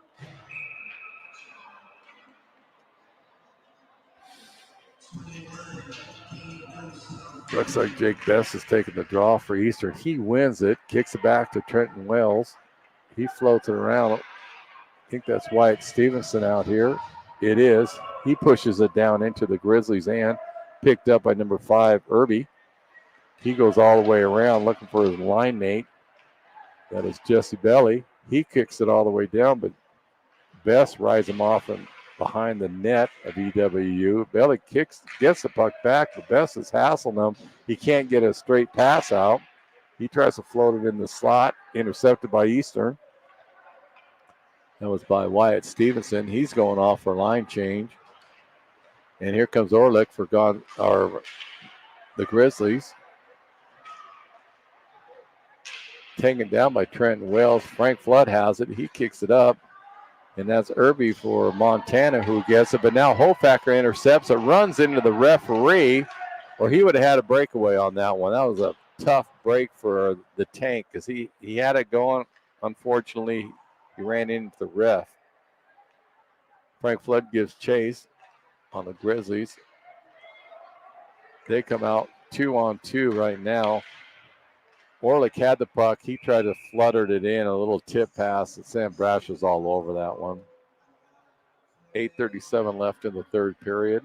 Looks like Jake Best is taking the draw for Eastern. He wins it, kicks it back to Trenton Wells. He floats it around. I think that's Wyatt Stevenson out here. It is. He pushes it down into the Grizzlies' end. Picked up by number 5, Irby. He goes all the way around looking for his line mate. That is Jesse Belly. He kicks it all the way down, but Best rides him off and behind the net of EWU. Belly gets the puck back, but Best is hassling him. He can't get a straight pass out. He tries to float it in the slot, intercepted by Eastern. That was by Wyatt Stevenson. He's going off for line change. And here comes Orlick for the Grizzlies. Taken down by Trenton Wells. Frank Flood has it. He kicks it up. And that's Irby for Montana who gets it. But now Hofacker intercepts it, runs into the referee, or he would have had a breakaway on that one. That was a tough break for the tank because he had it going. Unfortunately, he ran into the ref. Frank Flood gives chase on the Grizzlies. They come out 2-on-2 right now. Orlick had the puck. He tried to flutter it in, a little tip pass, and Sam Brash was all over that one. 8:37 left in the third period.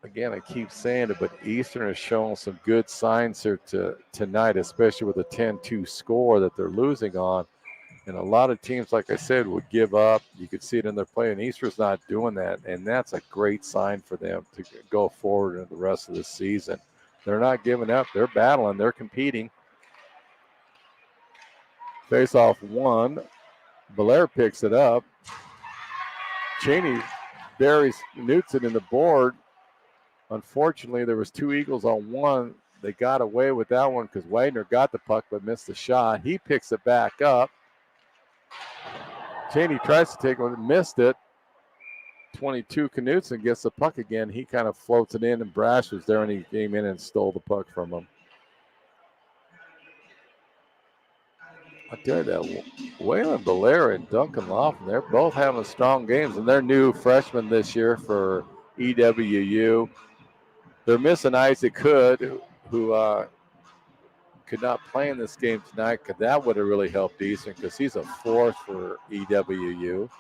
Again, I keep saying it, but Eastern has shown some good signs here tonight, especially with a 10-2 score that they're losing on. And a lot of teams, like I said, would give up. You could see it in their play, and Eastern's not doing that. And that's a great sign for them to go forward in the rest of the season. They're not giving up. They're battling. They're competing. Face off one. Belair picks it up. Cheney buries Knutson in the board. Unfortunately, there was two Eagles on one. They got away with that one because Wagner got the puck but missed the shot. He picks it back up. Cheney tries to take one, missed it. 22, Knutson gets the puck again. He kind of floats it in, and Brash was there, and he came in and stole the puck from him. I tell you that, Waylon Belair and Duncan Laughlin, they're both having strong games, and they're new freshmen this year for EWU. They're missing Isaac Hood, who could not play in this game tonight, because that would have really helped Eastern, because he's a fourth for EWU.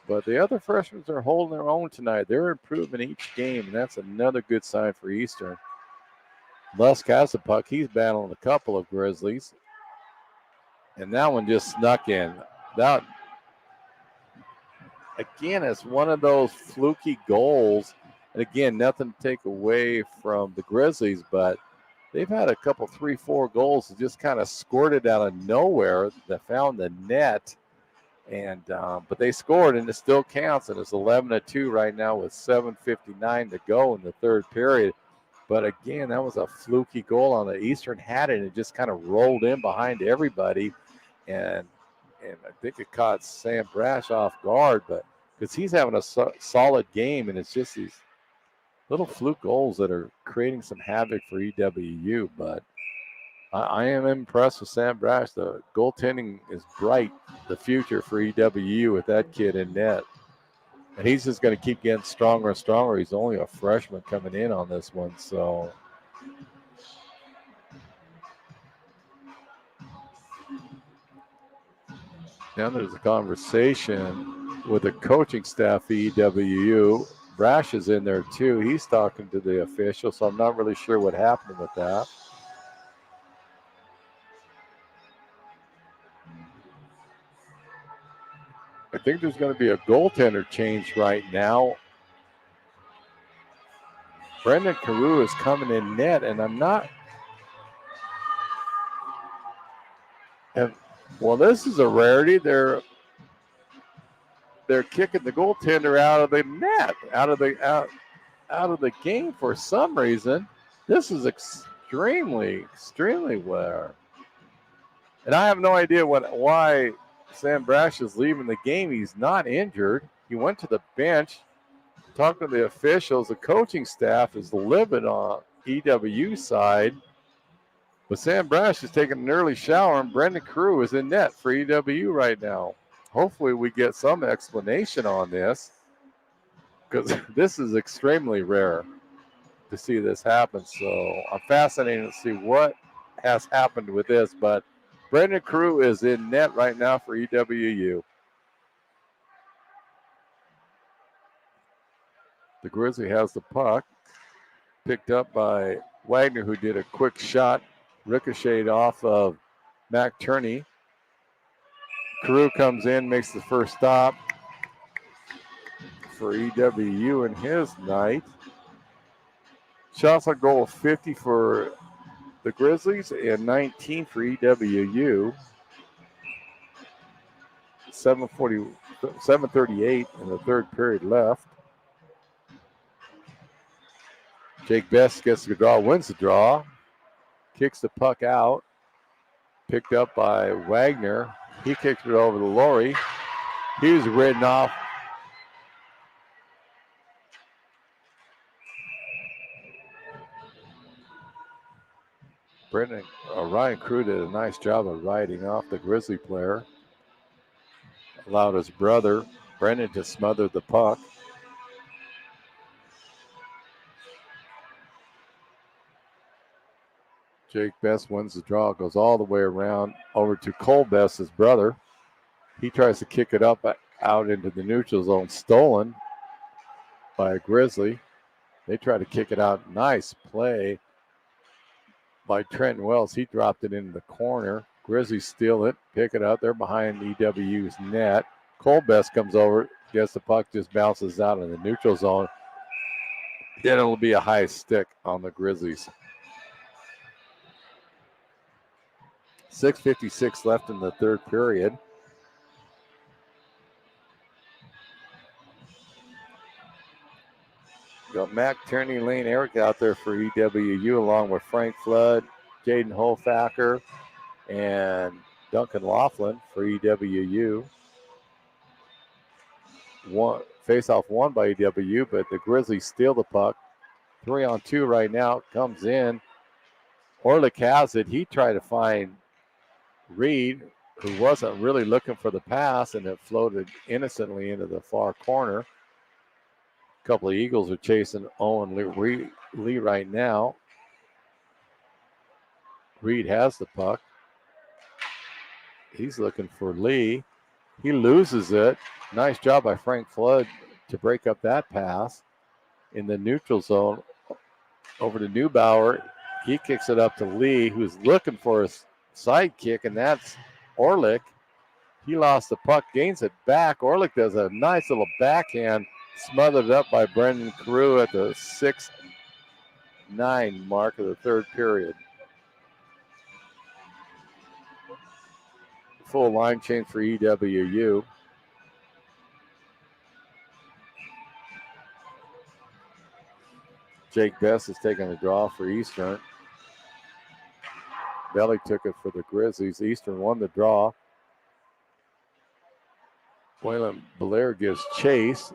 But the other freshmen are holding their own tonight. They're improving each game, and that's another good sign for Eastern. Lusk has the puck. He's battling a couple of Grizzlies. And that one just snuck in. That, again, is one of those fluky goals. And again, nothing to take away from the Grizzlies, but they've had a couple, 3-4 goals that just kind of squirted out of nowhere that found the net. And but they scored, and it still counts, and it's 11-2 right now with 7:59 to go in the third period. But again, that was a fluky goal on the Eastern had it, and it just kind of rolled in behind everybody, and I think it caught Sam Brash off guard, but because he's having a solid game, and it's just these little fluke goals that are creating some havoc for EWU. But I am impressed with Sam Brash. The goaltending is bright, the future for EWU with that kid in net. And he's just going to keep getting stronger and stronger. He's only a freshman coming in on this one. So now there's a conversation with the coaching staff for EWU. Brash is in there too. He's talking to the official, so I'm not really sure what happened with that. I think there's going to be a goaltender change right now. Brendan Carew is coming in net, and I'm not. And, well, this is a rarity. They're kicking the goaltender out of the net, out of the game for some reason. This is extremely rare. And I have no idea why Sam Brash is leaving the game. He's not injured. He went to the bench, talking to the officials. The coaching staff is livid on EWU side. But Sam Brash is taking an early shower, and Brendan Carew is in net for EWU right now. Hopefully we get some explanation on this, because this is extremely rare to see this happen. So I'm fascinated to see what has happened with this. But Brendan Carew is in net right now for EWU. The Grizzly has the puck, picked up by Wagner, who did a quick shot, ricocheted off of Mac Turney. Carew comes in, makes the first stop for EWU in his night. Shots on goal 50 for the Grizzlies and 19 for EWU. 7:38 in the third period left. Jake Best gets the draw, wins the draw, kicks the puck out, picked up by Wagner. He kicks it over to Laurie. He was ridden off. Ryan Crew did a nice job of riding off the Grizzly player. Allowed his brother, Brendan, to smother the puck. Jake Best wins the draw, goes all the way around over to Cole Best, his brother. He tries to kick it up out into the neutral zone, stolen by a Grizzly. They try to kick it out. Nice play by Trent Wells. He dropped it into the corner. Grizzlies steal it, pick it up. They're behind EWU's net. Cole Best comes over, gets the puck, just bounces out in the neutral zone. Then it'll be a high stick on the Grizzlies. 6:56 left in the third period. Got Mac Tierney, Lane Eric out there for EWU, along with Frank Flood, Jaden Holfacker, and Duncan Laughlin for EWU. Face-off won by EWU, but the Grizzlies steal the puck. 3-on-2 right now, comes in. Orlick has it. He tried to find Reed, who wasn't really looking for the pass, and it floated innocently into the far corner. A couple of Eagles are chasing Owen Lee right now. Reed has the puck. He's looking for Lee. He loses it. Nice job by Frank Flood to break up that pass in the neutral zone. Over to Neubauer. He kicks it up to Lee, who's looking for a side kick, and that's Orlick. He lost the puck, gains it back. Orlick does a nice little backhand, smothered up by Brendan Carew at the 6:09 mark of the third period. Full line change for EWU. Jake Best is taking a draw for Eastern. Belly took it for the Grizzlies. Eastern won the draw. Waylon Belair gives chase.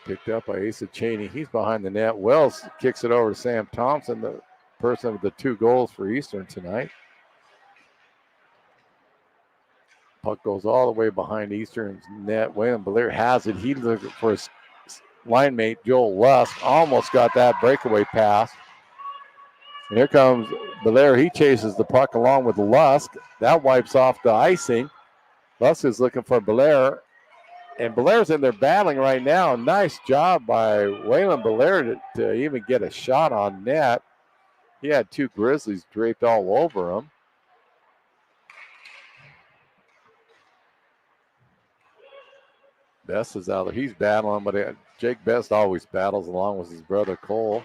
Picked up by Asa Cheney. He's behind the net. Wells kicks it over to Sam Thompson, the person with the 2 goals for Eastern tonight. Puck goes all the way behind Eastern's net. Waylon Belair has it. He's looking for his line mate, Joel Lusk. Almost got that breakaway pass. And here comes Belair. He chases the puck along with Lusk. That wipes off the icing. Lusk is looking for Belair. And Belair's in there battling right now. Nice job by Waylon Belair to even get a shot on net. He had 2 Grizzlies draped all over him. Best is out there. He's battling, but Jake Best always battles along with his brother Cole.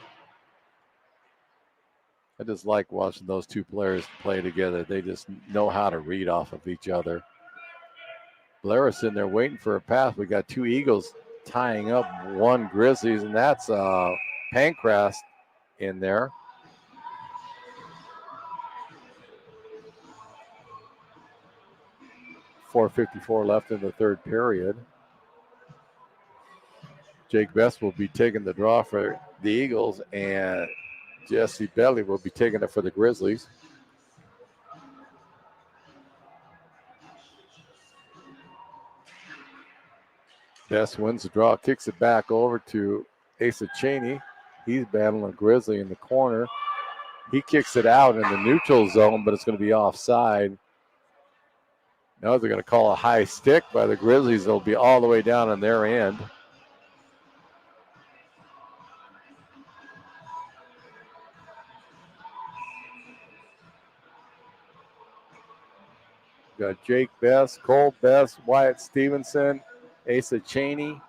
I just like watching those 2 players play together. They just know how to read off of each other. Blair is sitting there waiting for a pass. We got 2 Eagles tying up 1 Grizzlies, and that's Pancrast in there. .454 left in the third period. Jake Best will be taking the draw for the Eagles, and Jesse Belly will be taking it for the Grizzlies. Best wins the draw, kicks it back over to Asa Cheney. He's battling Grizzly in the corner. He kicks it out in the neutral zone, but it's going to be offside. Now they're going to call a high stick by the Grizzlies. They'll be all the way down on their end. Got Jake Best, Cole Best, Wyatt Stevenson, Asa Cheney,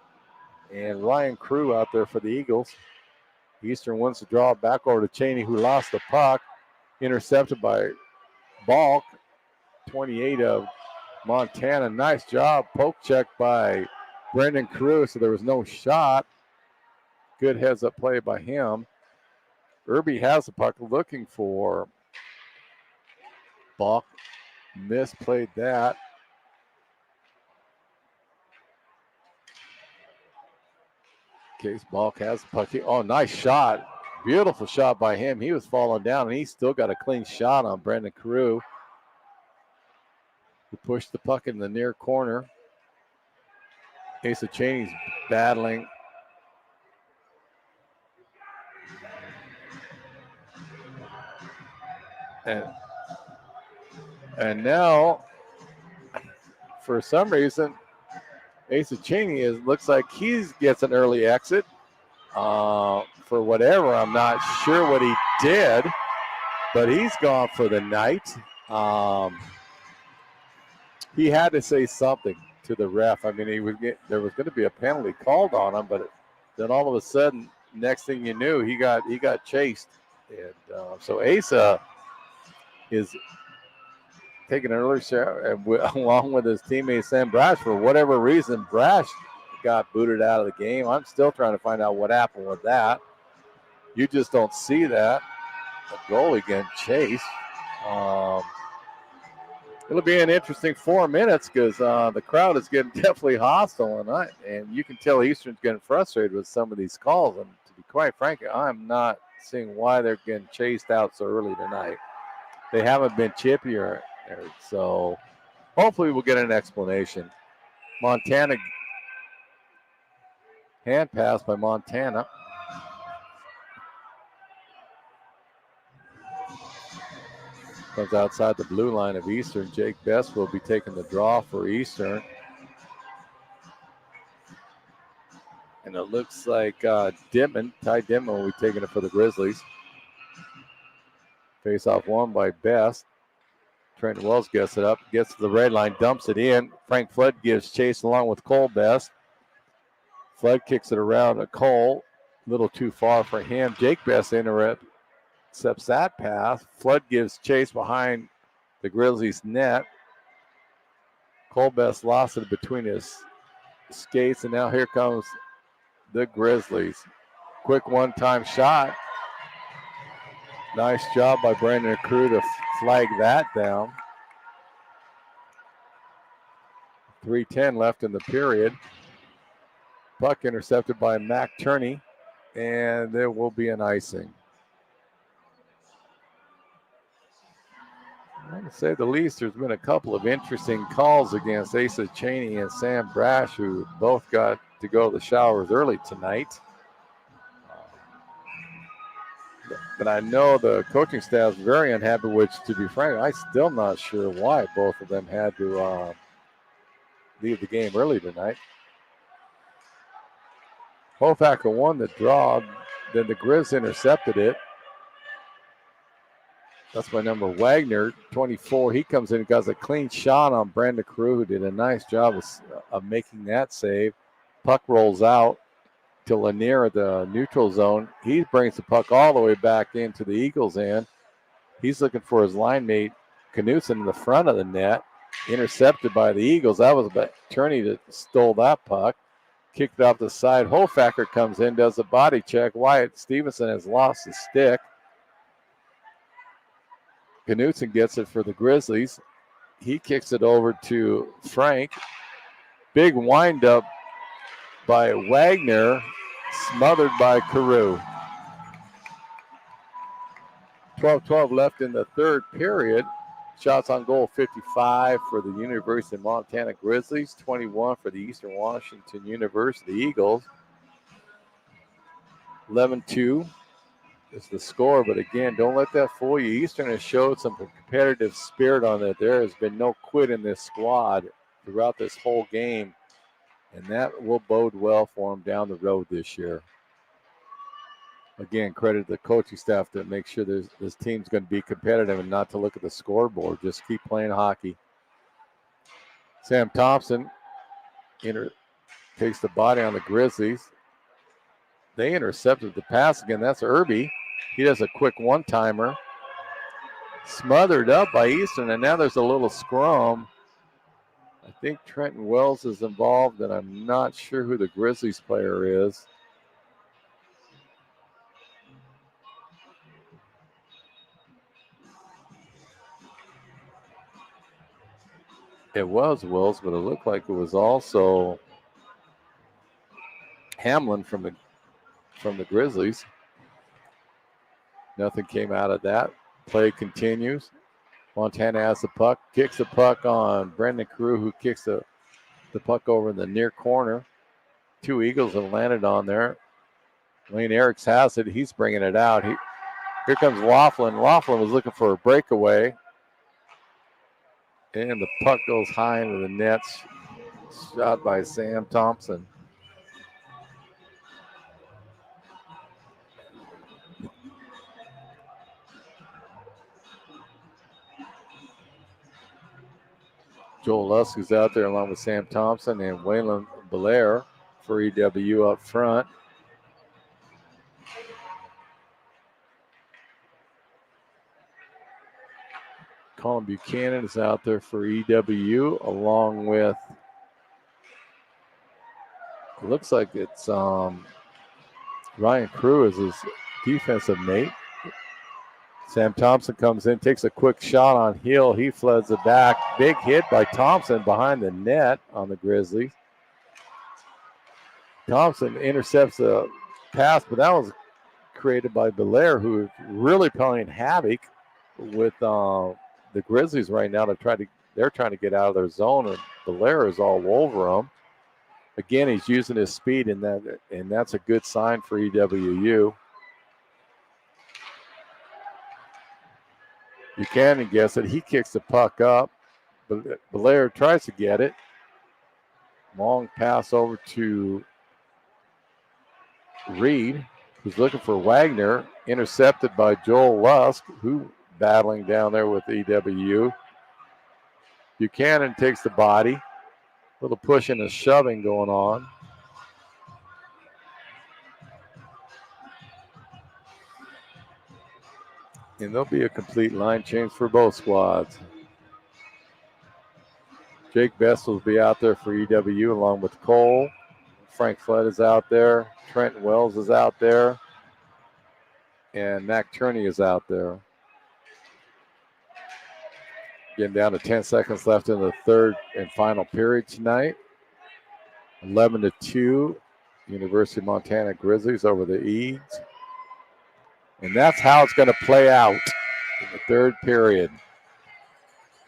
and Ryan Crew out there for the Eagles. Eastern wants to draw it back over to Cheney, who lost the puck. Intercepted by Balk, 28 of Montana. Nice job. Poke check by Brendan Carew, so there was no shot. Good heads-up play by him. Irby has the puck, looking for Balk. Misplayed that. Case Balk has the puck. Oh, nice shot. Beautiful shot by him. He was falling down, and he still got a clean shot on Brendan Carew, who pushed the puck in the near corner. Asa Cheney's battling. And now, for some reason, Asa Cheney looks like he gets an early exit. For whatever, I'm not sure what he did, but he's gone for the night. He had to say something to the ref. I mean, there was going to be a penalty called on him, but then all of a sudden, next thing you knew, he got chased, and so Asa is taking an early shot along with his teammate Sam Brash. For whatever reason, Brash got booted out of the game. I'm still trying to find out what happened with that. You just don't see that. A goalie getting chased. It'll be an interesting 4 minutes because the crowd is getting definitely hostile, and you can tell Eastern's getting frustrated with some of these calls. And to be quite frank, I'm not seeing why they're getting chased out so early tonight. They haven't been chippy so hopefully we'll get an explanation. Montana, hand pass by Montana. Comes outside the blue line of Eastern. Jake Best will be taking the draw for Eastern. And it looks like Ty Dimon will be taking it for the Grizzlies. Face off one by Best. Trenton Wells gets it up, gets to the red line, dumps it in. Frank Flood gives chase along with Cole Best. Flood kicks it around to Cole. A little too far for him. Jake Best intercepts that pass. Flood gives chase behind the Grizzlies' net. Cole Best lost it between his skates, and now here comes the Grizzlies. Quick one-time shot. Nice job by Brandon Carew to flag that down. 3:10 left in the period. Puck intercepted by Mac Turney, and there will be an icing. To say the least, there's been a couple of interesting calls against Asa Cheney and Sam Brash, who both got to go to the showers early tonight. But I know the coaching staff is very unhappy, which, to be frank, I'm still not sure why both of them had to leave the game early tonight. Hofacker won the draw, then the Grizz intercepted it. That's by number Wagner, 24. He comes in and got a clean shot on Brandon Carew, who did a nice job of making that save. Puck rolls out to Lanier at the neutral zone. He brings the puck all the way back into the Eagles' end. He's looking for his line mate, Knutson, in the front of the net. Intercepted by the Eagles. That was Turney that stole that puck. Kicked it off the side. Hofacker comes in, does a body check. Wyatt Stevenson has lost his stick. Knutson gets it for the Grizzlies. He kicks it over to Frank. Big windup by Wagner, smothered by Carew. 12-12 left in the third period. Shots on goal 55 for the University of Montana Grizzlies, 21 for the Eastern Washington University Eagles. 11-2 is the score, but again, don't let that fool you. Eastern has showed some competitive spirit on it. There has been no quit in this squad throughout this whole game, and that will bode well for them down the road this year. Again, credit to the coaching staff to make sure this team's going to be competitive and not to look at the scoreboard. Just keep playing hockey. Sam Thompson takes the body on the Grizzlies. They intercepted the pass again. That's Irby. He does a quick one-timer. Smothered up by Eastern, and now there's a little scrum. I think Trenton Wells is involved, and I'm not sure who the Grizzlies player is. It was Wells, but it looked like it was also Hamlin from the Grizzlies. Nothing came out of that. Play continues. Montana has the puck, kicks the puck on Brendan Carew, who kicks the puck over in the near corner. 2 Eagles have landed on there. Lane Eriks has it. He's bringing it out. Here comes Laughlin. Laughlin was looking for a breakaway. And the puck goes high into the net. Shot by Sam Thompson. Joel Lusk is out there along with Sam Thompson and Waylon Belair for EWU up front. Colin Buchanan is out there for EWU along with, it looks like it's Ryan Crew is his defensive mate. Sam Thompson comes in, takes a quick shot on Hill. He floods it back. Big hit by Thompson behind the net on the Grizzlies. Thompson intercepts a pass, but that was created by Belair, who is really playing havoc with the Grizzlies right now. They're trying to get out of their zone, and Belair is all over them. Again, he's using his speed, and that's a good sign for EWU. Buchanan gets it. He kicks the puck up. Belair tries to get it. Long pass over to Reed, who's looking for Wagner. Intercepted by Joel Lusk, who battling down there with EWU. Buchanan takes the body. A little pushing and shoving going on. And there'll be a complete line change for both squads. Jake Best will be out there for EWU along with Cole. Frank Flood is out there. Trenton Wells is out there. And Mac Turney is out there. Getting down to 10 seconds left in the third and final period tonight. 11-2, University of Montana Grizzlies over the Eads. And that's how it's going to play out in the third period.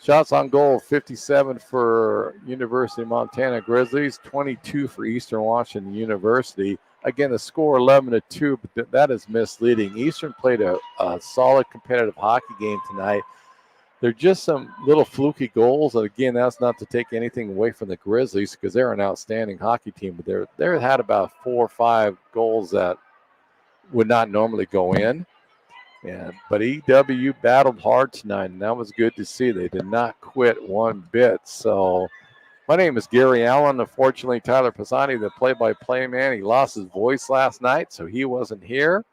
Shots on goal, 57 for University of Montana Grizzlies, 22 for Eastern Washington University. Again, the score 11-2, but that is misleading. Eastern played a solid competitive hockey game tonight. There are just some little fluky goals. And again, that's not to take anything away from the Grizzlies because they're an outstanding hockey team, but they had about 4 or 5 goals that would not normally go in. But EWU battled hard tonight, and that was good to see. They did not quit one bit. So my name is Gary Allen. Unfortunately, Tyler Pisani, the play-by-play man, he lost his voice last night, so he wasn't here.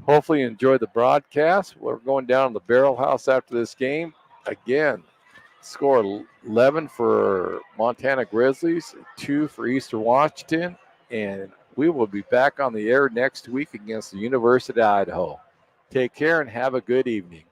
Hopefully you enjoyed the broadcast. We're going down to the Barrel House after this game. Again, score 11 for Montana Grizzlies, 2 for Eastern Washington, and we will be back on the air next week against the University of Idaho. Take care and have a good evening.